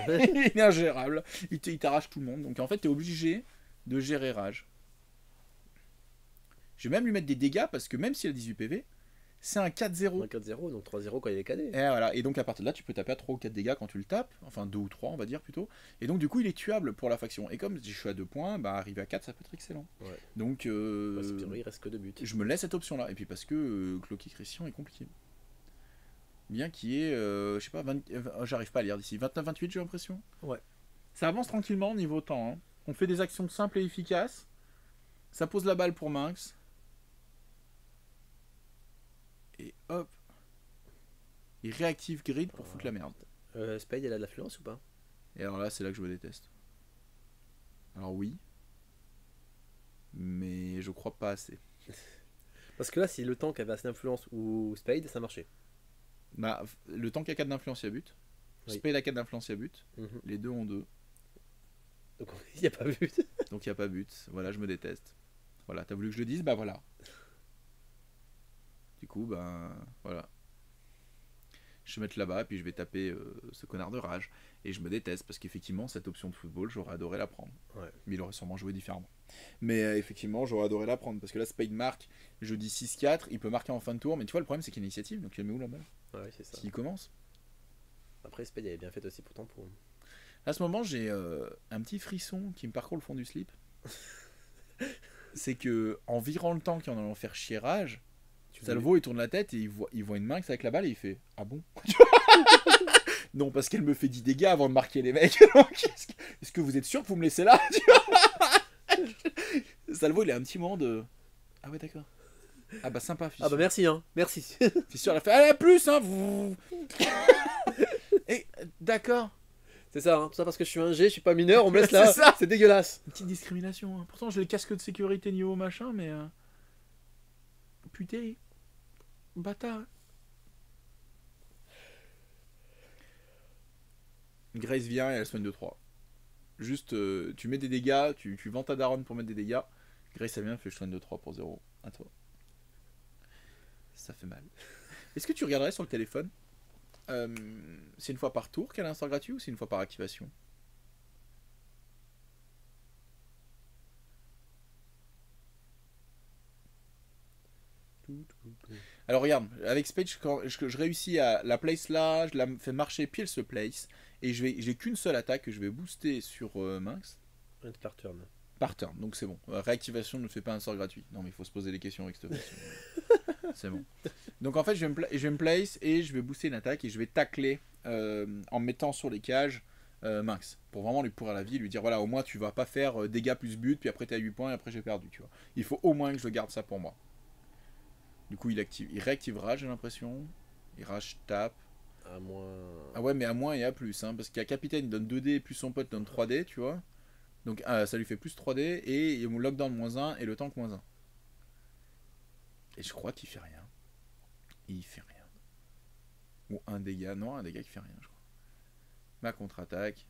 Ouais. Il est ingérable, il t'arrache tout le monde. Donc en fait, tu es obligé de gérer Rage. Je vais même lui mettre des dégâts parce que même s'il a 18 PV, c'est un 4-0. Un 4-0, donc 3-0 quand il est cadet. Et voilà. Et donc à partir de là, tu peux taper à 3 ou 4 dégâts quand tu le tapes. Enfin 2 ou 3 on va dire plutôt. Et donc du coup il est tuable pour la faction. Et comme je suis à 2 points, bah arriver à 4 ça peut être excellent. Ouais. Donc il reste que 2 buts. Je me laisse cette option là. Et puis parce que Clocky Christian est compliqué. Bien qu'il y ait, je sais pas, j'arrive pas à lire d'ici. 29-28 j'ai l'impression. Ouais. Ça avance tranquillement niveau temps. Hein. On fait des actions simples et efficaces. Ça pose la balle pour Minx. Et hop, il réactive Grid pour foutre la merde. Spade, elle a de l'affluence ou pas? Et alors là, c'est là que je me déteste. Alors oui, mais je crois pas assez. Parce que là, si le tank avait assez d'influence ou Spade, ça marchait. Bah, le tank a 4 d'influence, il y a but. Oui. Spade a 4 d'influence, il y a but. Les deux ont 2. Donc il n'y a pas but. Donc il n'y a pas but. Voilà, je me déteste. Voilà, t'as voulu que je le dise? Bah voilà. Du coup, ben voilà. Je vais mettre là-bas, puis je vais taper ce connard de Rage. Et je me déteste, parce qu'effectivement, cette option de football, j'aurais adoré la prendre. Ouais. Mais il aurait sûrement joué différemment. Mais effectivement, j'aurais adoré la prendre, parce que là, Spade marque, je dis 6-4, il peut marquer en fin de tour, mais tu vois, le problème, c'est qu'il y a une initiative, donc il met où la balle? Ouais, c'est ça. S'il commence. Après, Spade avait bien fait aussi pour tempo. À ce moment, j'ai un petit frisson qui me parcourt le fond du slip. C'est que, en virant le tank et en allant faire chier Rage, Salvo il tourne la tête et il voit une Minx avec la balle et il fait ah bon. Non, parce qu'elle me fait 10 dégâts avant de marquer les mecs. Est-ce que vous êtes sûr que vous me laissez là? Salvo il a un petit moment de ah ouais d'accord. Ah bah sympa, Ah fissure. bah merci, hein. Merci. Fissure, elle a fait, allez, à plus, hein. Et, d'accord. C'est ça, hein. Tout ça parce que je suis un G, je suis pas mineur, on me laisse là. C'est ça. C'est dégueulasse. Une petite discrimination, hein. Pourtant, j'ai le casque de sécurité niveau machin, mais... Putain, bâtard. Grace vient et elle soigne 2-3. Juste, tu mets des dégâts, tu vends ta daronne pour mettre des dégâts. Grace, elle vient, fait je soigne 2-3 pour 0. À toi. Ça fait mal. Est-ce que tu regarderais sur le téléphone c'est une fois par tour qu'elle a un sort gratuit ou c'est une fois par activation? Alors regarde, avec Spade, quand je réussis à la place là, je la fais marcher puis elle se place. Et j'ai qu'une seule attaque que je vais booster sur Minx. Par turn. Par turn, donc c'est bon. Réactivation ne fait pas un sort gratuit. Non mais il faut se poser des questions avec cette façon. C'est bon. Donc en fait je vais me place et je vais booster une attaque et je vais tacler en mettant sur les cages Minx. Pour vraiment lui pourrir la vie, lui dire voilà au moins tu vas pas faire dégâts plus but, puis après t'es à 8 points et après j'ai perdu, tu vois. Il faut au moins que je garde ça pour moi. Du coup il réactivera, j'ai l'impression. Il rage tape. À moins. Ah ouais mais à moins et à plus, hein, parce qu'il y a capitaine il donne 2D plus son pote donne 3D, tu vois. Donc ça lui fait plus 3D et il me lockdown -1 et le tank -1. Et je crois qu'il fait rien. Il fait rien. Ou un dégât. Non, un dégât qui fait rien, je crois. Ma contre-attaque.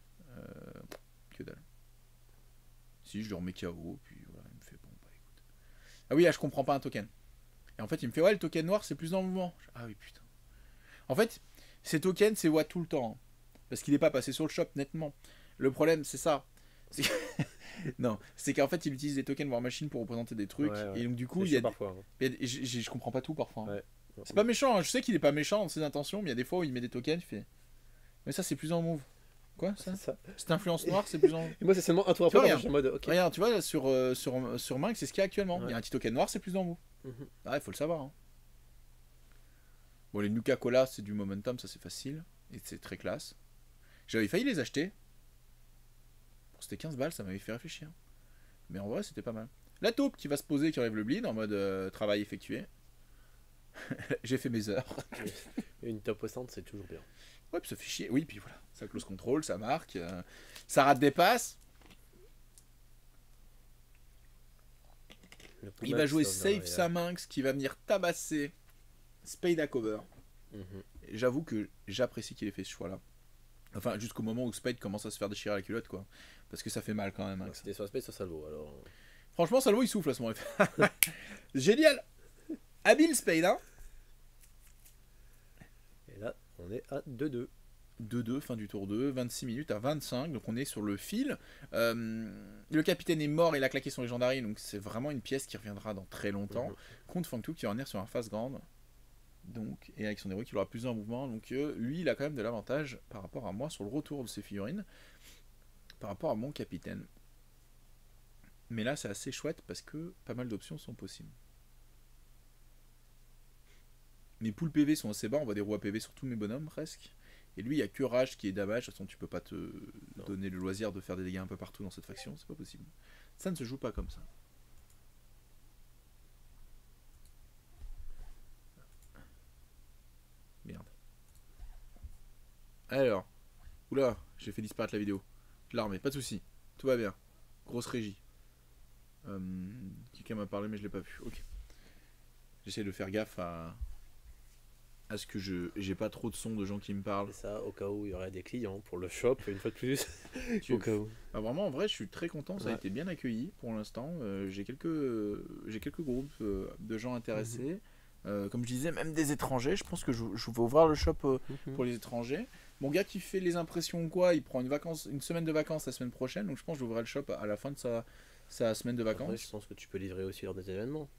Que dalle. Si, je le remets KO. Puis voilà, il me fait bon, bah écoute. Ah oui, là, je comprends pas un token. Et en fait, il me fait ouais, le token noir, c'est plus dans le mouvement. Ah oui, putain. En fait, ces tokens, c'est what tout le temps. Hein. Parce qu'il n'est pas passé sur le shop, nettement. Le problème, c'est ça. C'est que... non, c'est qu'en fait, il utilise des tokens War Machine pour représenter des trucs. Ouais, ouais. Et donc, du coup, il y a. Parfois, hein. Je comprends pas tout parfois. Hein. Ouais. C'est pas méchant, hein. Je sais qu'il est pas méchant dans ses intentions, mais il y a des fois où il met des tokens, il fait. Mais ça, c'est plus en move. Quoi ça Cette influence noire, c'est plus en. Et moi, c'est seulement un tour après, je suis en mode. Okay. Regarde, tu vois, sur Minx, c'est ce qu'il y a actuellement. Ouais. Il y a un petit token noir, c'est plus en move. Ah, il faut le savoir. Hein. Bon, les Nuka-Cola, c'est du momentum, ça c'est facile. Et c'est très classe. J'avais failli les acheter. Bon, c'était 15 balles, ça m'avait fait réfléchir. Mais en vrai, c'était pas mal. La taupe qui va se poser, qui enlève le bleed en mode travail effectué. J'ai fait mes heures. Une top 60, c'est toujours bien. Ouais, puis ça fait chier. Oui, puis voilà. Ça close control, ça marque. Ça rate des passes. Il va jouer Save sa Minx qui va venir tabasser Spade à cover. J'avoue que j'apprécie qu'il ait fait ce choix-là. Enfin, jusqu'au moment où Spade commence à se faire déchirer la culotte, quoi. Parce que ça fait mal quand même. Hein. C'était soit Spade, soit Salvo. Alors... Franchement, Salvo il souffle à ce moment. Génial. Habile Spade, hein. Et là, on est à 2-2. 2-2, fin du tour 2, 26 minutes à 25, donc on est sur le fil. Le capitaine est mort, il a claqué son légendary, donc c'est vraiment une pièce qui reviendra dans très longtemps. Contre Fangtu qui va revenir sur un face grande. Donc, et avec son héros qui aura plus en mouvement, donc lui il a quand même de l'avantage par rapport à moi sur le retour de ses figurines, par rapport à mon capitaine. Mais là c'est assez chouette parce que pas mal d'options sont possibles. Mes poules PV sont assez bas, on voit des rois PV sur tous mes bonhommes presque. Et lui il n'y a que Rage qui est damage, de toute façon tu peux pas te donner le loisir de faire des dégâts un peu partout dans cette faction, c'est pas possible. Ça ne se joue pas comme ça. Merde. Alors. Oula, j'ai fait disparaître la vidéo. Je l'ai remis, pas de soucis. Tout va bien. Grosse régie. Quelqu'un m'a parlé mais je l'ai pas vu. Ok. J'essaie de faire gaffe à ce que j'ai pas trop de son de gens qui me parlent. C'est ça, au cas où il y aurait des clients pour le shop, une fois de plus. Au cas où. Ah, vraiment, en vrai, je suis très content. Ça a été bien accueilli pour l'instant. J'ai quelques groupes de gens intéressés. Comme je disais, même des étrangers. Je pense que je vais ouvrir le shop pour les étrangers. Mon gars qui fait les impressions ou quoi, il prend une semaine de vacances la semaine prochaine. Donc je pense que j'ouvrirai le shop à la fin de sa semaine de vacances. Après, je pense que tu peux livrer aussi lors des événements.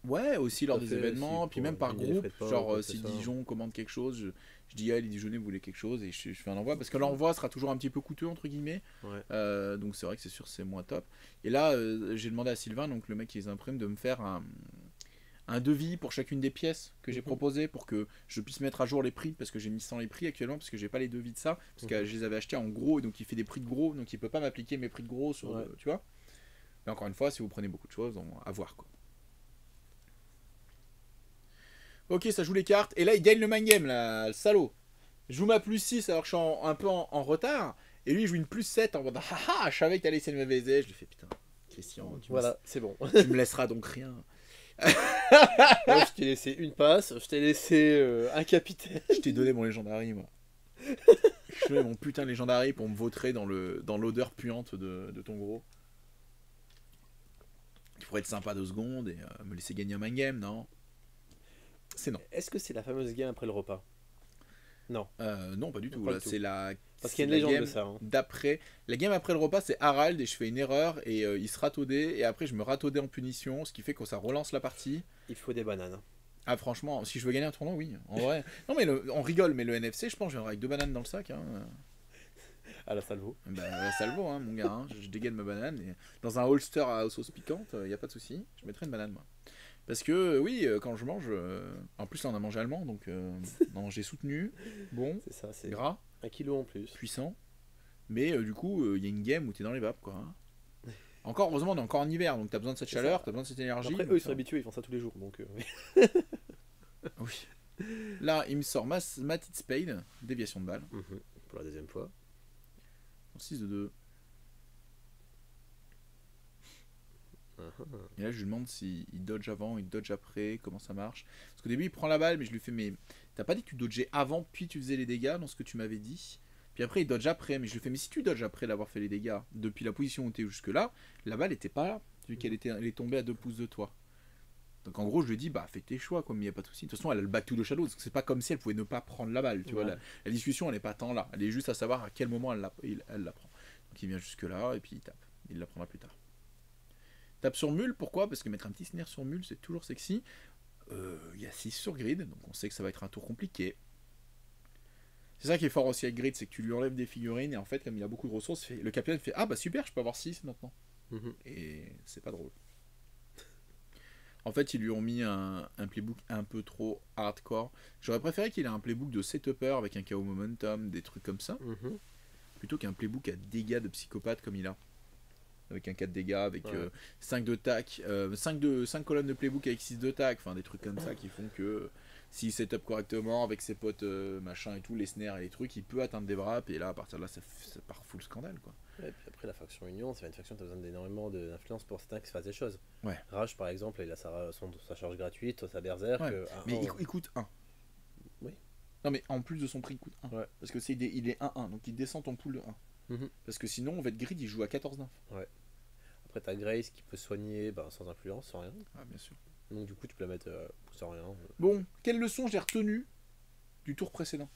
Ouais, aussi lors des événements, puis même par groupe, genre si Dijon commande quelque chose, je dis à les Dijonnais vous voulez quelque chose et je fais un envoi, parce que l'envoi sera toujours un petit peu coûteux entre guillemets, donc c'est vrai que c'est sûr c'est moins top. Et là j'ai demandé à Sylvain, donc le mec qui les imprime, de me faire un devis pour chacune des pièces que j'ai proposées pour que je puisse mettre à jour les prix, parce que j'ai mis sans les prix actuellement, parce que j'ai pas les devis de ça, parce que je les avais achetés en gros, et donc il fait des prix de gros, donc il peut pas m'appliquer mes prix de gros sur, tu vois. Mais encore une fois, si vous prenez beaucoup de choses, à voir quoi. Ok, ça joue les cartes. Et là, il gagne le mind game, là, le salaud. Je joue ma plus 6 alors que je suis un peu en retard. Et lui, il joue une plus 7 en mode haha, je savais que t'allais essayer de me baiser. Je lui fais putain, Christian, Voilà, c'est bon. tu me laisseras donc rien. Ouais, je t'ai laissé une passe, je t'ai laissé un capitaine. Je t'ai donné mon légendary, moi. Je te mets mon putain de légendary pour me vautrer dans l'odeur puante de ton gros. Tu pourrais être sympa 2 secondes et me laisser gagner un mind game, non? C'est non. Est-ce que c'est la fameuse game après le repas? Non. Non, pas du tout. Pas Là, du tout. c'est la. Parce qu'il y a une la légende game de ça. Hein. d'après. La game après le repas, c'est Harald et je fais une erreur et il se rate au dé et après je me rate au dé en punition, ce qui fait que ça relance la partie. Il faut des bananes. Ah, franchement, si je veux gagner un tournoi, oui, en vrai. Non, mais on rigole, mais le NFC, je pense que je viendrai avec 2 bananes dans le sac. Hein. À la salvo. Bah, ça le vaut, hein, mon gars. Hein. Je dégaine ma banane. Et dans un holster à sauce piquante, il n'y a pas de souci. Je mettrai une banane, moi. Parce que, oui, quand je mange. En plus, là, on a mangé allemand, donc on a mangé soutenu, bon, C'est ça, c'est gras, 1 kilo en plus. puissant. Mais du coup, il y a une game où t'es dans les vapes, quoi. Hein. Encore, heureusement, on est encore en hiver, donc t'as besoin de cette C'est chaleur, ça. t'as besoin de cette énergie. Après, eux, ils sont habitués, ils font ça tous les jours. Donc, Oui. Là, il me sort Matted Spade, déviation de balle, pour la deuxième fois. 6 de 2. Et là, je lui demande s'il dodge avant, il dodge après, comment ça marche. Parce qu'au début, il prend la balle, mais je lui fais, mais t'as pas dit que tu dodgeais avant, puis tu faisais les dégâts dans ce que tu m'avais dit. Puis après, il dodge après, mais je lui fais, mais si tu dodges après d'avoir fait les dégâts, depuis la position où tu es jusque-là, la balle était pas là, vu qu'elle elle est tombée à 2 pouces de toi. Donc en gros, je lui dis, bah fais tes choix, quoi, mais il n'y a pas de souci. De toute façon, elle a le back to the shadow, parce que c'est pas comme si elle pouvait ne pas prendre la balle, tu vois. La discussion, elle n'est pas tant là. Elle est juste à savoir à quel moment elle la prend. Donc il vient jusque-là, et puis il tape. Il la prendra plus tard. Tape sur mule, pourquoi? Parce que mettre un petit snare sur mule, c'est toujours sexy. Il y a 6 sur grid, donc on sait que ça va être un tour compliqué. C'est ça qui est fort aussi avec grid, c'est que tu lui enlèves des figurines, et en fait, comme il a beaucoup de ressources, le capitaine fait, ah bah super, je peux avoir 6 maintenant. Et c'est pas drôle. En fait, ils lui ont mis un playbook un peu trop hardcore. J'aurais préféré qu'il ait un playbook de setupper avec un KO momentum, des trucs comme ça, plutôt qu'un playbook à dégâts de psychopathe comme il a. Avec un 4 dégâts, avec 5 de tac, 5 colonnes de playbook avec 6 de tac, enfin des trucs comme ça qui font que s'il setup correctement avec ses potes machin et tout, les snares et les trucs, il peut atteindre des wraps et là à partir de là ça part full scandale quoi. Et puis après la faction Union, c'est une faction qui a besoin d'énormément d'influence pour certains qui se fassent des choses. Ouais. Rage par exemple, il a sa charge gratuite, sa berserk. Ouais. Mais il coûte 1. Oui. Non mais en plus de son prix il coûte 1. Ouais. Parce que il est 1-1, donc il descend ton pool de 1. Parce que sinon on va être grid, il joue à 14-9. Ouais. Après t'as Grace qui peut soigner sans influence, sans rien. Ah bien sûr. Donc du coup tu peux la mettre sans rien. Bon, quelle leçon j'ai retenue du tour précédent?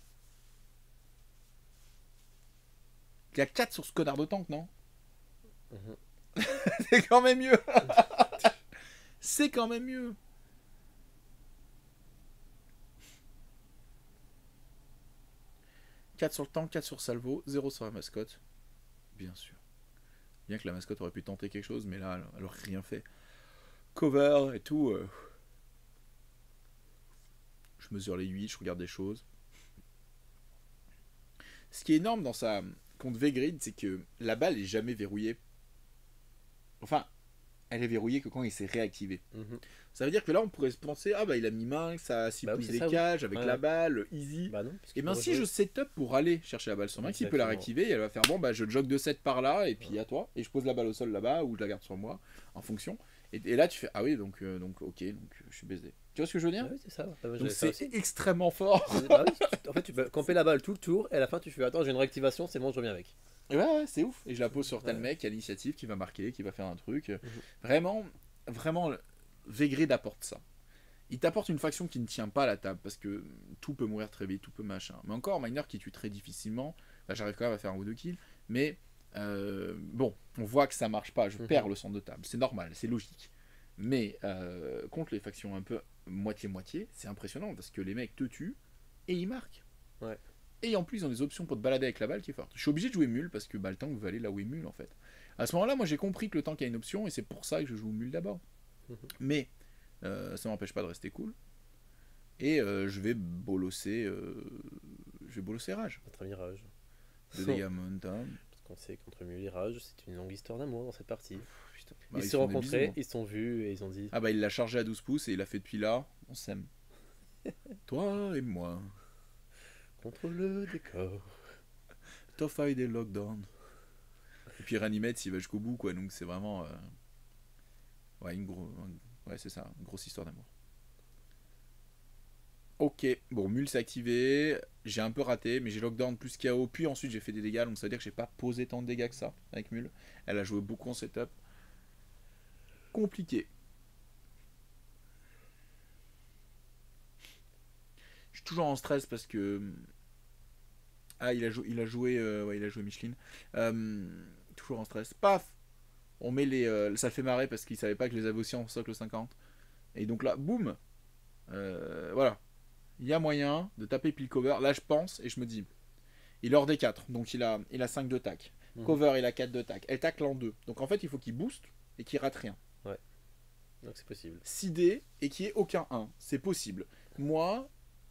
Il y a 4 sur ce connard de tank, non? C'est quand même mieux. C'est quand même mieux. « 4 sur le tank, 4 sur salvo, 0 sur la mascotte. » Bien sûr. Bien que la mascotte aurait pu tenter quelque chose, mais là, elle aurait rien fait. Cover et tout. Je mesure les 8, je regarde des choses. Ce qui est énorme dans sa contre V-Grid, c'est que la balle est jamais verrouillée. Enfin, elle est verrouillée que quand il s'est réactivé. Ça veut dire que là, on pourrait se penser, ah bah il a mis main, ça a 6 pouces décage avec la balle, easy. Bah non, et bien si je setup pour aller chercher la balle sur main, il peut la réactiver et elle va faire, bon bah je jog de 7 par là et puis à toi, et je pose la balle au sol là-bas ou je la garde sur moi, en fonction. Et là tu fais, ah oui, donc ok, donc je suis baisé. Tu vois ce que je veux dire? Oui, c'est ça. Donc c'est extrêmement fort. Bah oui, en fait, tu peux camper la balle tout le tour et à la fin tu fais, attends, j'ai une réactivation, c'est bon, je reviens avec. Ouais, c'est ouf. Et je la pose sur tel mec à l'initiative qui va marquer, qui va faire un truc. Vraiment, V-Grid apporte ça. Il t'apporte une faction qui ne tient pas à la table parce que tout peut mourir très vite, tout peut machin. Mais encore, Miner qui tue très difficilement, bah, j'arrive quand même à faire un ou deux kills. Mais bon, on voit que ça marche pas. Je perds le centre de table. C'est normal, c'est logique. Mais contre les factions un peu moitié-moitié, c'est impressionnant parce que les mecs te tuent et ils marquent. Ouais. Et en plus, ils ont des options pour te balader avec la balle qui est forte. Je suis obligé de jouer mule parce que le tank veut aller là où est mule en fait. À ce moment-là, moi j'ai compris que le tank a une option et c'est pour ça que je joue mule d'abord. Mais ça m'empêche pas de rester cool. Et je vais bolosser rage. Notre ami Rage. De dégâts momentum. Parce qu'on sait qu'entre mule et Rage, c'est une longue histoire d'amour dans cette partie. Bah, ils se sont rencontrés, ils se sont vus et ils ont dit. Ah bah il l'a chargé à 12 pouces et il l'a fait depuis là, on s'aime. Toi et moi. Contre le décor. Top fight et lockdown. Et puis Reanimate, il va jusqu'au bout, quoi. Donc c'est vraiment. Ouais, ouais, c'est ça, une grosse histoire d'amour. Ok, bon, Mule s'est activé. J'ai un peu raté, mais j'ai lockdown plus KO. Puis ensuite, j'ai fait des dégâts. Donc ça veut dire que j'ai pas posé tant de dégâts que ça avec Mule. Elle a joué beaucoup en setup. Compliqué. Je suis toujours en stress parce que. Ah, il a joué Micheline. Toujours en stress. Paf. On met les. Ça le fait marrer parce qu'il savait pas que je les avais aussi en socle 50. Et donc là, boum. Voilà. Il y a moyen de taper pile cover. Là, je pense et je me dis. Il est hors des 4. Donc il a 5 de tac. Cover, il a 4 de tac. Elle tacle en 2. Donc en fait, il faut qu'il booste et qu'il rate rien. Ouais. Donc c'est possible. 6D et qu'il n'y ait aucun 1. C'est possible. Moi,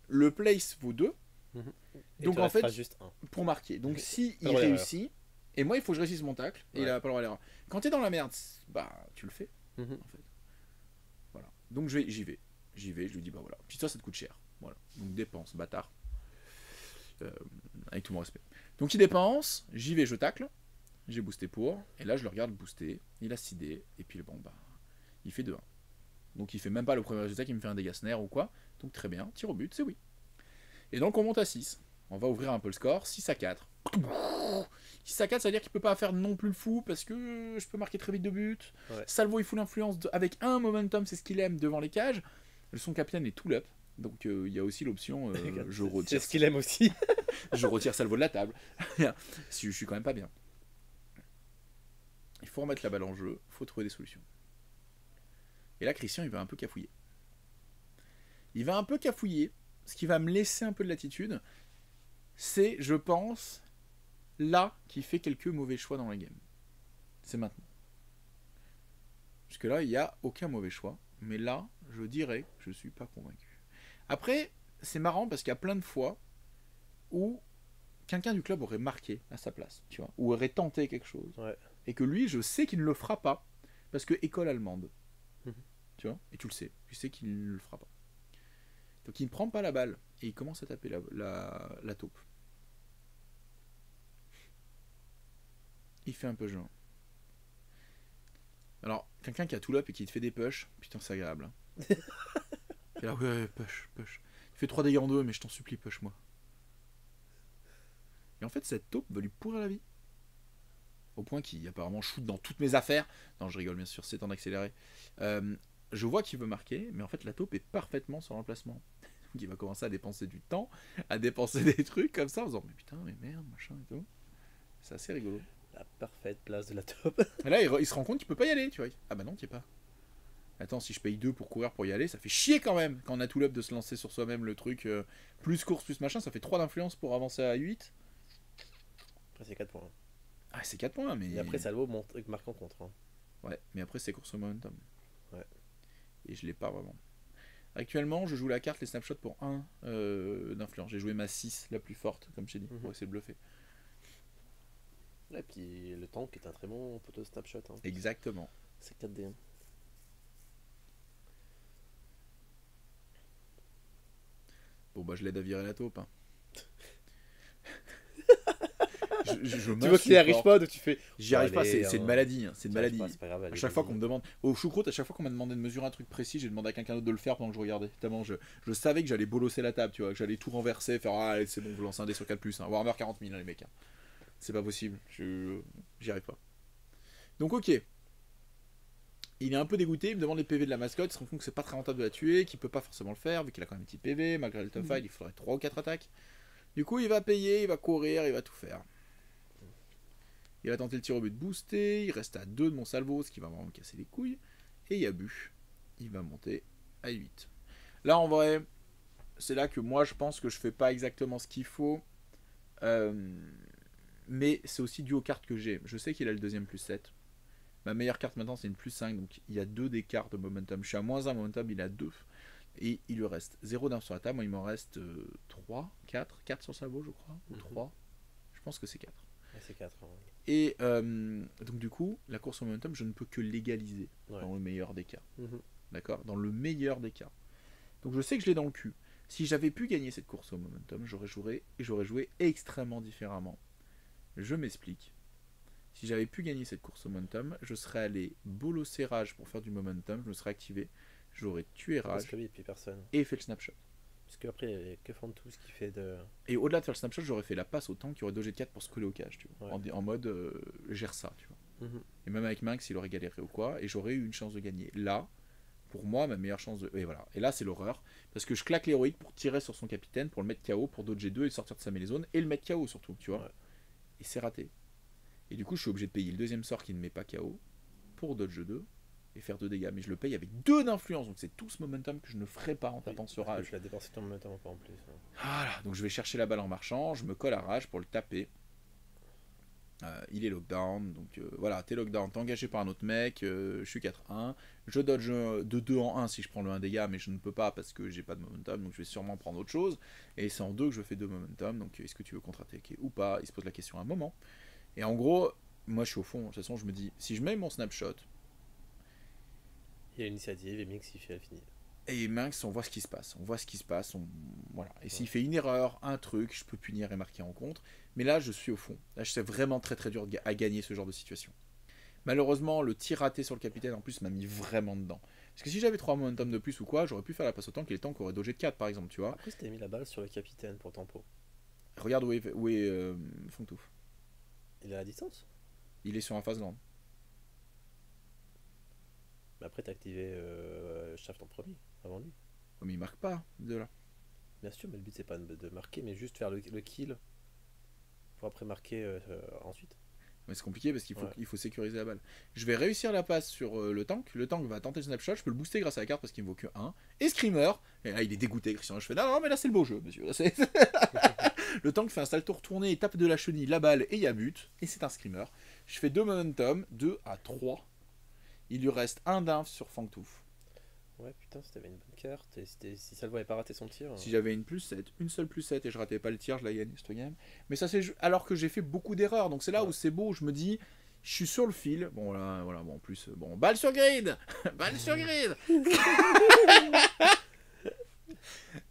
le place vaut 2. Et Donc en fait, juste un. pour marquer. Donc si il Pas le droit à réussit, et moi il faut que je réussisse mon tacle, et il a pas le droit à l'erreur. Quand t'es dans la merde, bah tu le fais, en fait. Voilà. Donc j'y vais. Je lui dis bah voilà. Puis toi ça te coûte cher. Voilà. Donc dépense, bâtard. Avec tout mon respect. Donc il dépense, j'y vais, je tacle. J'ai boosté pour, et là je le regarde booster. Il a 6D, et puis bon bah il fait 2-1. Donc il fait même pas le premier résultat qui me fait un dégât snare ou quoi. Donc très bien, tir au but, c'est oui. Et donc on monte à 6. On va ouvrir un peu le score, 6 à 4. 6 à 4, ça veut dire qu'il peut pas faire non plus le fou parce que je peux marquer très vite de but. Ouais. Salvo, il fout l'influence avec un momentum, c'est ce qu'il aime devant les cages. Son capitaine est tout up. Donc il y a aussi l'option je retire. C'est ce qu'il aime aussi. Je retire Salvo de la table. Si je suis quand même pas bien. Il faut remettre la balle en jeu, il faut trouver des solutions. Et là, Christian, il va un peu cafouiller. Ce qui va me laisser un peu de latitude. C'est, je pense, là qui fait quelques mauvais choix dans la game. C'est maintenant. Jusque là, il n'y a aucun mauvais choix. Mais là, je dirais que je ne suis pas convaincu. Après, c'est marrant parce qu'il y a plein de fois où quelqu'un du club aurait marqué à sa place, tu vois, ou aurait tenté quelque chose. Ouais. Et que lui, je sais qu'il ne le fera pas. Parce que école allemande. Tu vois, et tu le sais. Tu sais qu'il ne le fera pas. Donc il ne prend pas la balle. Et il commence à taper la taupe. Il fait un peu genre. Alors, quelqu'un qui a tout l'up et qui te fait des push, putain, c'est agréable. Hein. Et là, ouais, push. Il fait 3 dégâts en 2, mais je t'en supplie, push moi. Et en fait, cette taupe va lui pourrir la vie. Au point qu'il apparemment shoot dans toutes mes affaires. Non, je rigole, bien sûr, c'est en accéléré. Je vois qu'il veut marquer, mais en fait, la taupe est parfaitement sur l'emplacement. Donc il va commencer à dépenser du temps, à dépenser des trucs comme ça, en disant mais putain, mais merde, machin et tout. C'est assez rigolo. La parfaite place de la taupe. Et là, il se rend compte qu'il peut pas y aller, tu vois. Ah bah non, t'y es pas. Attends, si je paye 2 pour courir pour y aller, ça fait chier quand même. Quand on a tout l'up de se lancer sur soi-même le truc, plus course, plus machin, ça fait 3 d'influence pour avancer à 8. Après, c'est 4 points. Ah, c'est 4 points, mais. Et après, Salvo marque en contre. Hein. Ouais, mais après, c'est course au momentum. Ouais. Et je l'ai pas vraiment. Actuellement, je joue la carte les snapshots pour 1 d'influence. J'ai joué ma 6, la plus forte, comme j'ai dit, pour essayer de bluffer. Et puis le tank est un très bon photo snapshot. Hein. Exactement. C'est 4D. Hein. Bon bah je l'aide à virer la taupe. Hein. Tu vois qu'il n'y arrive pas, donc tu fais. J'y arrive pas, c'est une maladie. Hein. C'est une maladie. Pas grave, à chaque fois qu'on me demande. Au choucroute, à chaque fois qu'on m'a demandé de mesurer un truc précis, j'ai demandé à quelqu'un d'autre de le faire pendant que je regardais. Tellement je savais que j'allais bolosser la table, tu vois, que j'allais tout renverser, faire ah allez, c'est bon, vous lancez un dé sur 4+. Hein. Warhammer 40 000, hein, les mecs. Hein. C'est pas possible. J'y arrive pas. Donc ok. Il est un peu dégoûté, il me demande les PV de la mascotte, il se rend compte que c'est pas très rentable de la tuer, qu'il peut pas forcément le faire, vu qu'il a quand même un petit PV, malgré le tough fight, il faudrait 3 ou 4 attaques. Du coup, il va payer, il va courir, il va tout faire. Il va tenter le tir au but boosté, il reste à 2 de mon salvo, ce qui va vraiment me casser les couilles. Et il y a but. Il va monter à 8. Là, en vrai, c'est là que moi, je pense que je fais pas exactement ce qu'il faut. Mais c'est aussi dû aux cartes que j'ai. Je sais qu'il a le deuxième +7. Ma meilleure carte maintenant, c'est une +5. Donc, il y a 2 d'écart de momentum. Je suis à -1 momentum, il a 2. Et il lui reste 0 d'inf sur la table. Moi, il m'en reste 3, 4 sur le salvo, je crois. Ou 3. Je pense que c'est 4. C'est 4. Hein. Et donc du coup, la course au momentum, je ne peux que l'égaliser dans le meilleur des cas. D'accord. Dans le meilleur des cas. Donc je sais que je l'ai dans le cul. Si j'avais pu gagner cette course au momentum, j'aurais joué extrêmement différemment. Je m'explique. Si j'avais pu gagner cette course au momentum, je serais allé bolosser Rage pour faire du momentum, je me serais activé, j'aurais tué Parce Rage que oui, et puis personne. et fait le snapshot. Parce qu'après, il y avait que Fantus qui fait de. Et au-delà de faire le snapshot, j'aurais fait la passe au tank qui aurait dogé de 4 pour se coller au cage, tu vois. Ouais. En mode gère ça, tu vois. Mhm. Et même avec Minx, il aurait galéré ou quoi, et j'aurais eu une chance de gagner. Là, pour moi, ma meilleure chance de. Et voilà. Et là, c'est l'horreur. Parce que je claque l'héroïque pour tirer sur son capitaine, pour le mettre KO, pour dodger 2 et sortir de sa mêlée zone, et le mettre KO surtout, tu vois. Ouais. Et c'est raté. Et du coup, je suis obligé de payer le deuxième sort qui ne met pas KO pour dodge 2 et faire 2 dégâts. Mais je le paye avec 2 d'influence, donc c'est tout ce momentum que je ne ferai pas en tapant sur Rage. Tu l'as dépensé ton momentum encore en plus. Hein. Voilà, donc je vais chercher la balle en marchant, je me colle à Rage pour le taper. Il est lockdown, donc voilà, t'es lockdown, t'es engagé par un autre mec, je suis 4-1, je dodge de 2 en 1 si je prends le 1 dégât, mais je ne peux pas parce que j'ai pas de momentum, donc je vais sûrement prendre autre chose, et c'est en 2 que je fais 2 momentum, donc est-ce que tu veux contre-attaquer ou pas, il se pose la question à un moment, et en gros, moi je suis au fond, de toute façon je me dis, si je mets mon snapshot, Il y a l'initiative et Mix il fait la finir. et Minx, on voit ce qui se passe. Voilà. Et s'il fait une erreur, un truc, je peux punir et marquer en contre. Mais là, je suis au fond. Là, c'est vraiment très très dur à gagner ce genre de situation. Malheureusement, le tir raté sur le capitaine en plus m'a mis vraiment dedans. Parce que si j'avais 3 momentum de plus ou quoi, j'aurais pu faire la passe au tank et les tanks auraient dogé de 4 par exemple, tu vois. Après, si t'avais mis la balle sur le capitaine pour tempo, Regarde où est Fongtouf. il est à la distance. Il est sur un phase grande. Mais après, t'as activé Shaft en premier, avant lui. Oh, mais il marque pas de là. Bien sûr, mais le but c'est pas de marquer, mais juste faire le kill pour après marquer ensuite. Mais c'est compliqué parce Ouais. il faut sécuriser la balle. Je vais réussir la passe sur le tank. Le tank va tenter le snapshot. Je peux le booster grâce à la carte parce qu'il me vaut que 1. Et Screamer. Et là, il est dégoûté, Christian. Je fais non, mais là, c'est le beau jeu, monsieur. Là, le tank fait un salto retourné, il tape de la chenille, la balle, et il y a but. Et c'est un Screamer. Je fais 2 momentum, 2 à 3. Il lui reste un d'inf sur Fangtooth. Ouais, putain, si t'avais une bonne carte, et si Salvo avait pas raté son tir. Si j'avais une plus 7, une seule plus 7 et je ratais pas le tir, je la gagne cette game. Mais ça c'est alors que j'ai fait beaucoup d'erreurs. Donc c'est là où c'est beau, je me dis je suis sur le fil. Bon là voilà, bon en plus bon, balle sur grid. Balle sur grid.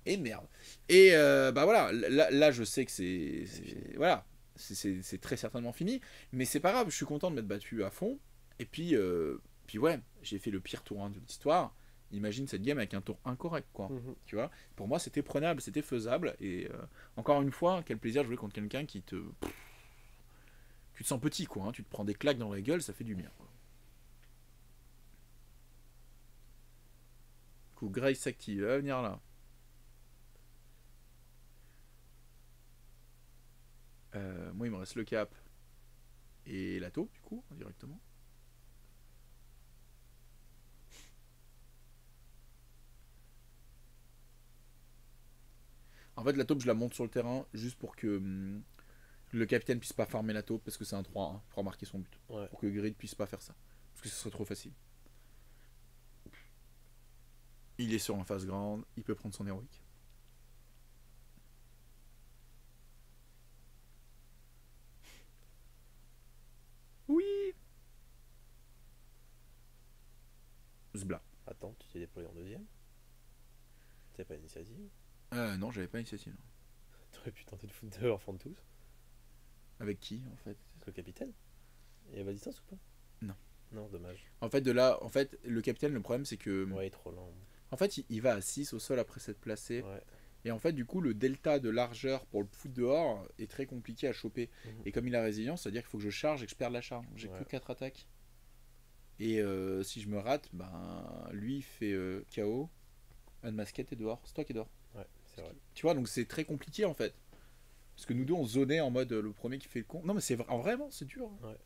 Et merde. Et bah voilà, là je sais que c'est voilà, c'est très certainement fini, mais c'est pas grave, je suis content de m'être battu à fond. Et puis ouais, j'ai fait le pire tour 1 de l'histoire. Imagine cette game avec un tour incorrect, quoi. Tu vois, pour moi c'était prenable, c'était faisable. Et encore une fois, quel plaisir de jouer contre quelqu'un qui te. Tu te sens petit, quoi. Hein, tu te prends des claques dans la gueule, ça fait du bien. Quoi. Du coup, Grace s'active, elle va venir là. Moi, il me reste le cap et la taupe, du coup, directement. En fait, la taupe, je la monte sur le terrain juste pour que le capitaine puisse pas farmer la taupe parce que c'est un 3-1 pour marquer son but. Ouais. Pour que Grid puisse pas faire ça. Parce que ce serait trop facile. Il est sur un phase grande, il peut prendre son héroïque. Oui. Zbla. Attends, tu t'es déployé en deuxième. T'avais pas d'initiative. Non, j'avais pas initiative. T'aurais pu tenter de foutre dehors Fantus. Avec qui, en fait? Avec le capitaine. Il avait à distance ou pas? Non. Non, dommage. En fait, le capitaine, le problème, c'est que. Ouais, il est trop lent. En fait, il va à 6 au sol après s'être placé. Ouais. Et en fait, du coup, le delta de largeur pour le foutre dehors est très compliqué à choper. Et comme il a résilience, c'est-à-dire qu'il faut que je charge et que je perde la charge. J'ai que 4 attaques. Et si je me rate, ben lui il fait KO. Unmasked est dehors. C'est toi qui es dehors. Ouais, c'est vrai. Tu vois, donc c'est très compliqué en fait. Parce que nous deux on zonait en mode le premier qui fait le con. Non mais c'est vraiment c'est dur. Ouais.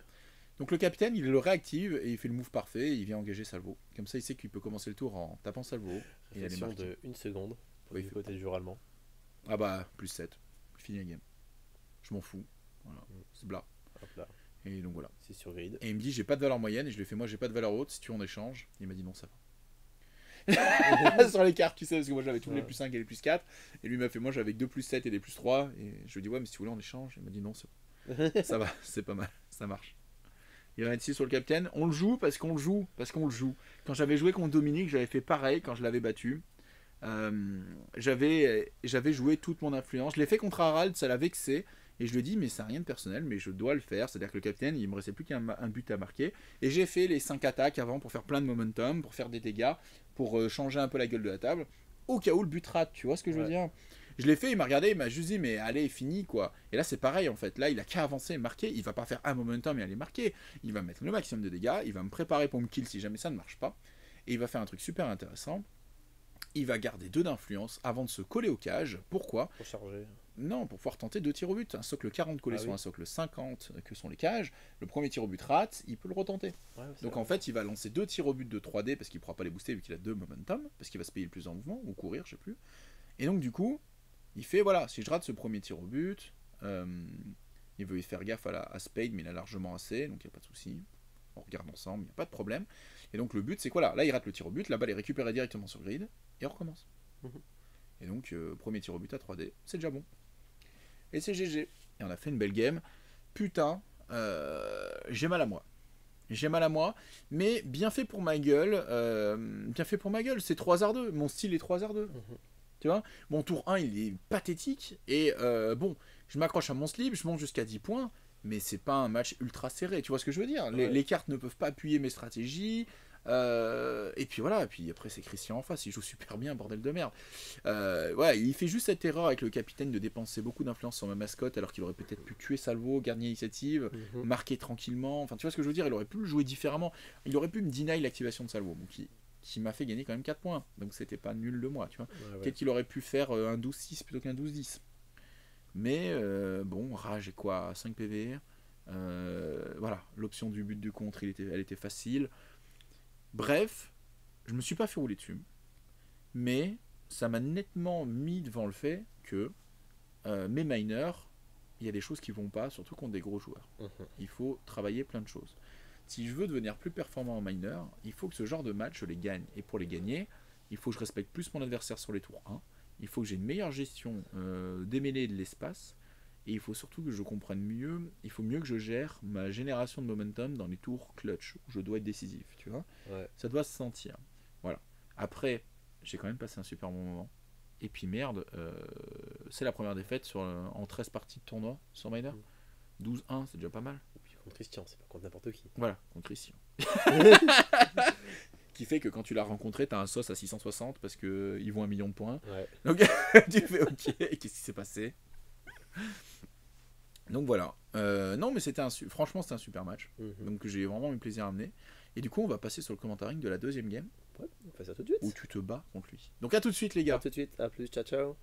Donc le capitaine il le réactive et il fait le move parfait et il vient engager Salvo. Comme ça il sait qu'il peut commencer le tour en tapant Salvo. Et il Réflexion de 1 seconde pour du côté du joueur allemand. Ah bah plus 7. Fini la game. Je m'en fous. Voilà. C'est bla. Hop là. Et donc voilà. C'est sur grid. Et il me dit j'ai pas de valeur moyenne et je lui ai fait moi j'ai pas de valeur haute si tu veux en échange. Il m'a dit non ça va. Sur les cartes tu sais parce que moi j'avais tous les plus 5 et les plus 4 et lui m'a fait moi j'avais 2 plus 7 et des plus 3 et je lui ai dit ouais mais si vous voulez en échange il m'a dit non c'est bon. Ça va c'est pas mal ça marche. Il va être ici sur le capitaine on le joue parce qu'on le joue quand j'avais joué contre Dominique j'avais fait pareil quand je l'avais battu J'avais joué toute mon influence. Je l'ai fait contre Harald, ça l'a vexé. Et je lui ai dit, mais c'est rien de personnel, mais je dois le faire. C'est-à-dire que le capitaine, il me restait plus qu'un but à marquer. Et j'ai fait les 5 attaques avant pour faire plein de momentum, pour faire des dégâts, pour changer un peu la gueule de la table. Au cas où le but rate, tu vois ce que je veux dire? Je l'ai fait, il m'a regardé, il m'a juste dit, mais allez, fini quoi. Et là, c'est pareil en fait. Là, il a qu'à avancer, marquer. Il va pas faire un momentum et aller marquer. Il va mettre le maximum de dégâts. Il va me préparer pour me kill si jamais ça ne marche pas. Et il va faire un truc super intéressant. Il va garder 2 d'influence avant de se coller aux cages. Pourquoi? Pour charger. Non, pour pouvoir tenter 2 tirs au but. Un socle 40 collé Ah sur oui. un socle 50 que sont les cages. Le premier tir au but rate, il peut le retenter. Ouais, c'est Donc vrai. en fait, il va lancer 2 tirs au but de 3D parce qu'il ne pourra pas les booster vu qu'il a 2 momentum. Parce qu'il va se payer le plus en mouvement ou courir, je sais plus. Et donc du coup, il fait voilà, si je rate ce premier tir au but, il veut y faire gaffe à Spade, mais il a largement assez, donc il n'y a pas de souci. On regarde ensemble, il n'y a pas de problème. Et donc le but, c'est quoi là? Là, il rate le tir au but, la balle est récupérée directement sur le grid, et on recommence. Mhm. Et donc, premier tir au but à 3D, c'est déjà bon. Et c'est GG. Et on a fait une belle game. Putain, j'ai mal à moi. J'ai mal à moi, mais bien fait pour ma gueule. Bien fait pour ma gueule, c'est 3-2. Mon style est 3-2. Mhm. Tu vois, mon tour 1 il est pathétique et bon, je m'accroche à mon slip, je monte jusqu'à 10 points, mais c'est pas un match ultra serré, tu vois ce que je veux dire? Ouais. Les cartes ne peuvent pas appuyer mes stratégies, et puis voilà, et puis après c'est Christian en face, il joue super bien, bordel de merde. Ouais, il fait juste cette erreur avec le capitaine de dépenser beaucoup d'influence sur ma mascotte alors qu'il aurait peut-être pu tuer Salvo, gagner l'initiative, Mhm. marquer tranquillement, enfin tu vois ce que je veux dire? Il aurait pu le jouer différemment, il aurait pu me deny l'activation de Salvo, donc qui m'a fait gagner quand même 4 points, donc c'était pas nul de moi, tu vois. Ouais, ouais. Peut-être qu'il aurait pu faire un 12-6 plutôt qu'un 12-10. Mais bon, Rage est quoi 5 PV. Voilà, l'option du but du contre, elle était facile. Bref, je me suis pas fait rouler dessus. Mais ça m'a nettement mis devant le fait que mes miners, il y a des choses qui vont pas, surtout contre des gros joueurs. Mhm. Il faut travailler plein de choses. Si je veux devenir plus performant en miner, il faut que ce genre de match, je les gagne. Et pour les gagner, il faut que je respecte plus mon adversaire sur les tours 1. Il faut que j'ai une meilleure gestion des mêlées et de l'espace. Et il faut surtout que je comprenne mieux, il faut mieux que je gère ma génération de momentum dans les tours clutch, où je dois être décisif, tu vois. Ouais. Ça doit se sentir. Voilà. Après, j'ai quand même passé un super bon moment. Et puis merde, c'est la première défaite en 13 parties de tournoi sur miner. 12-1, c'est déjà pas mal. Et puis contre Christian, c'est pas contre n'importe qui. Voilà, contre Christian. Qui fait que quand tu l'as rencontré, t'as un sauce à 660 parce qu'ils vont 1 million de points. Ouais. Donc tu fais ok, qu'est-ce qui s'est passé? Donc voilà. Non, mais franchement, c'était un super match. Mhm. Donc j'ai vraiment eu plaisir à mener. Et du coup, on va passer sur le commentaring de la deuxième game Ouais, on fait ça tout de suite. où tu te bats contre lui. Donc à tout de suite, les À gars. tout de suite, à plus, ciao ciao.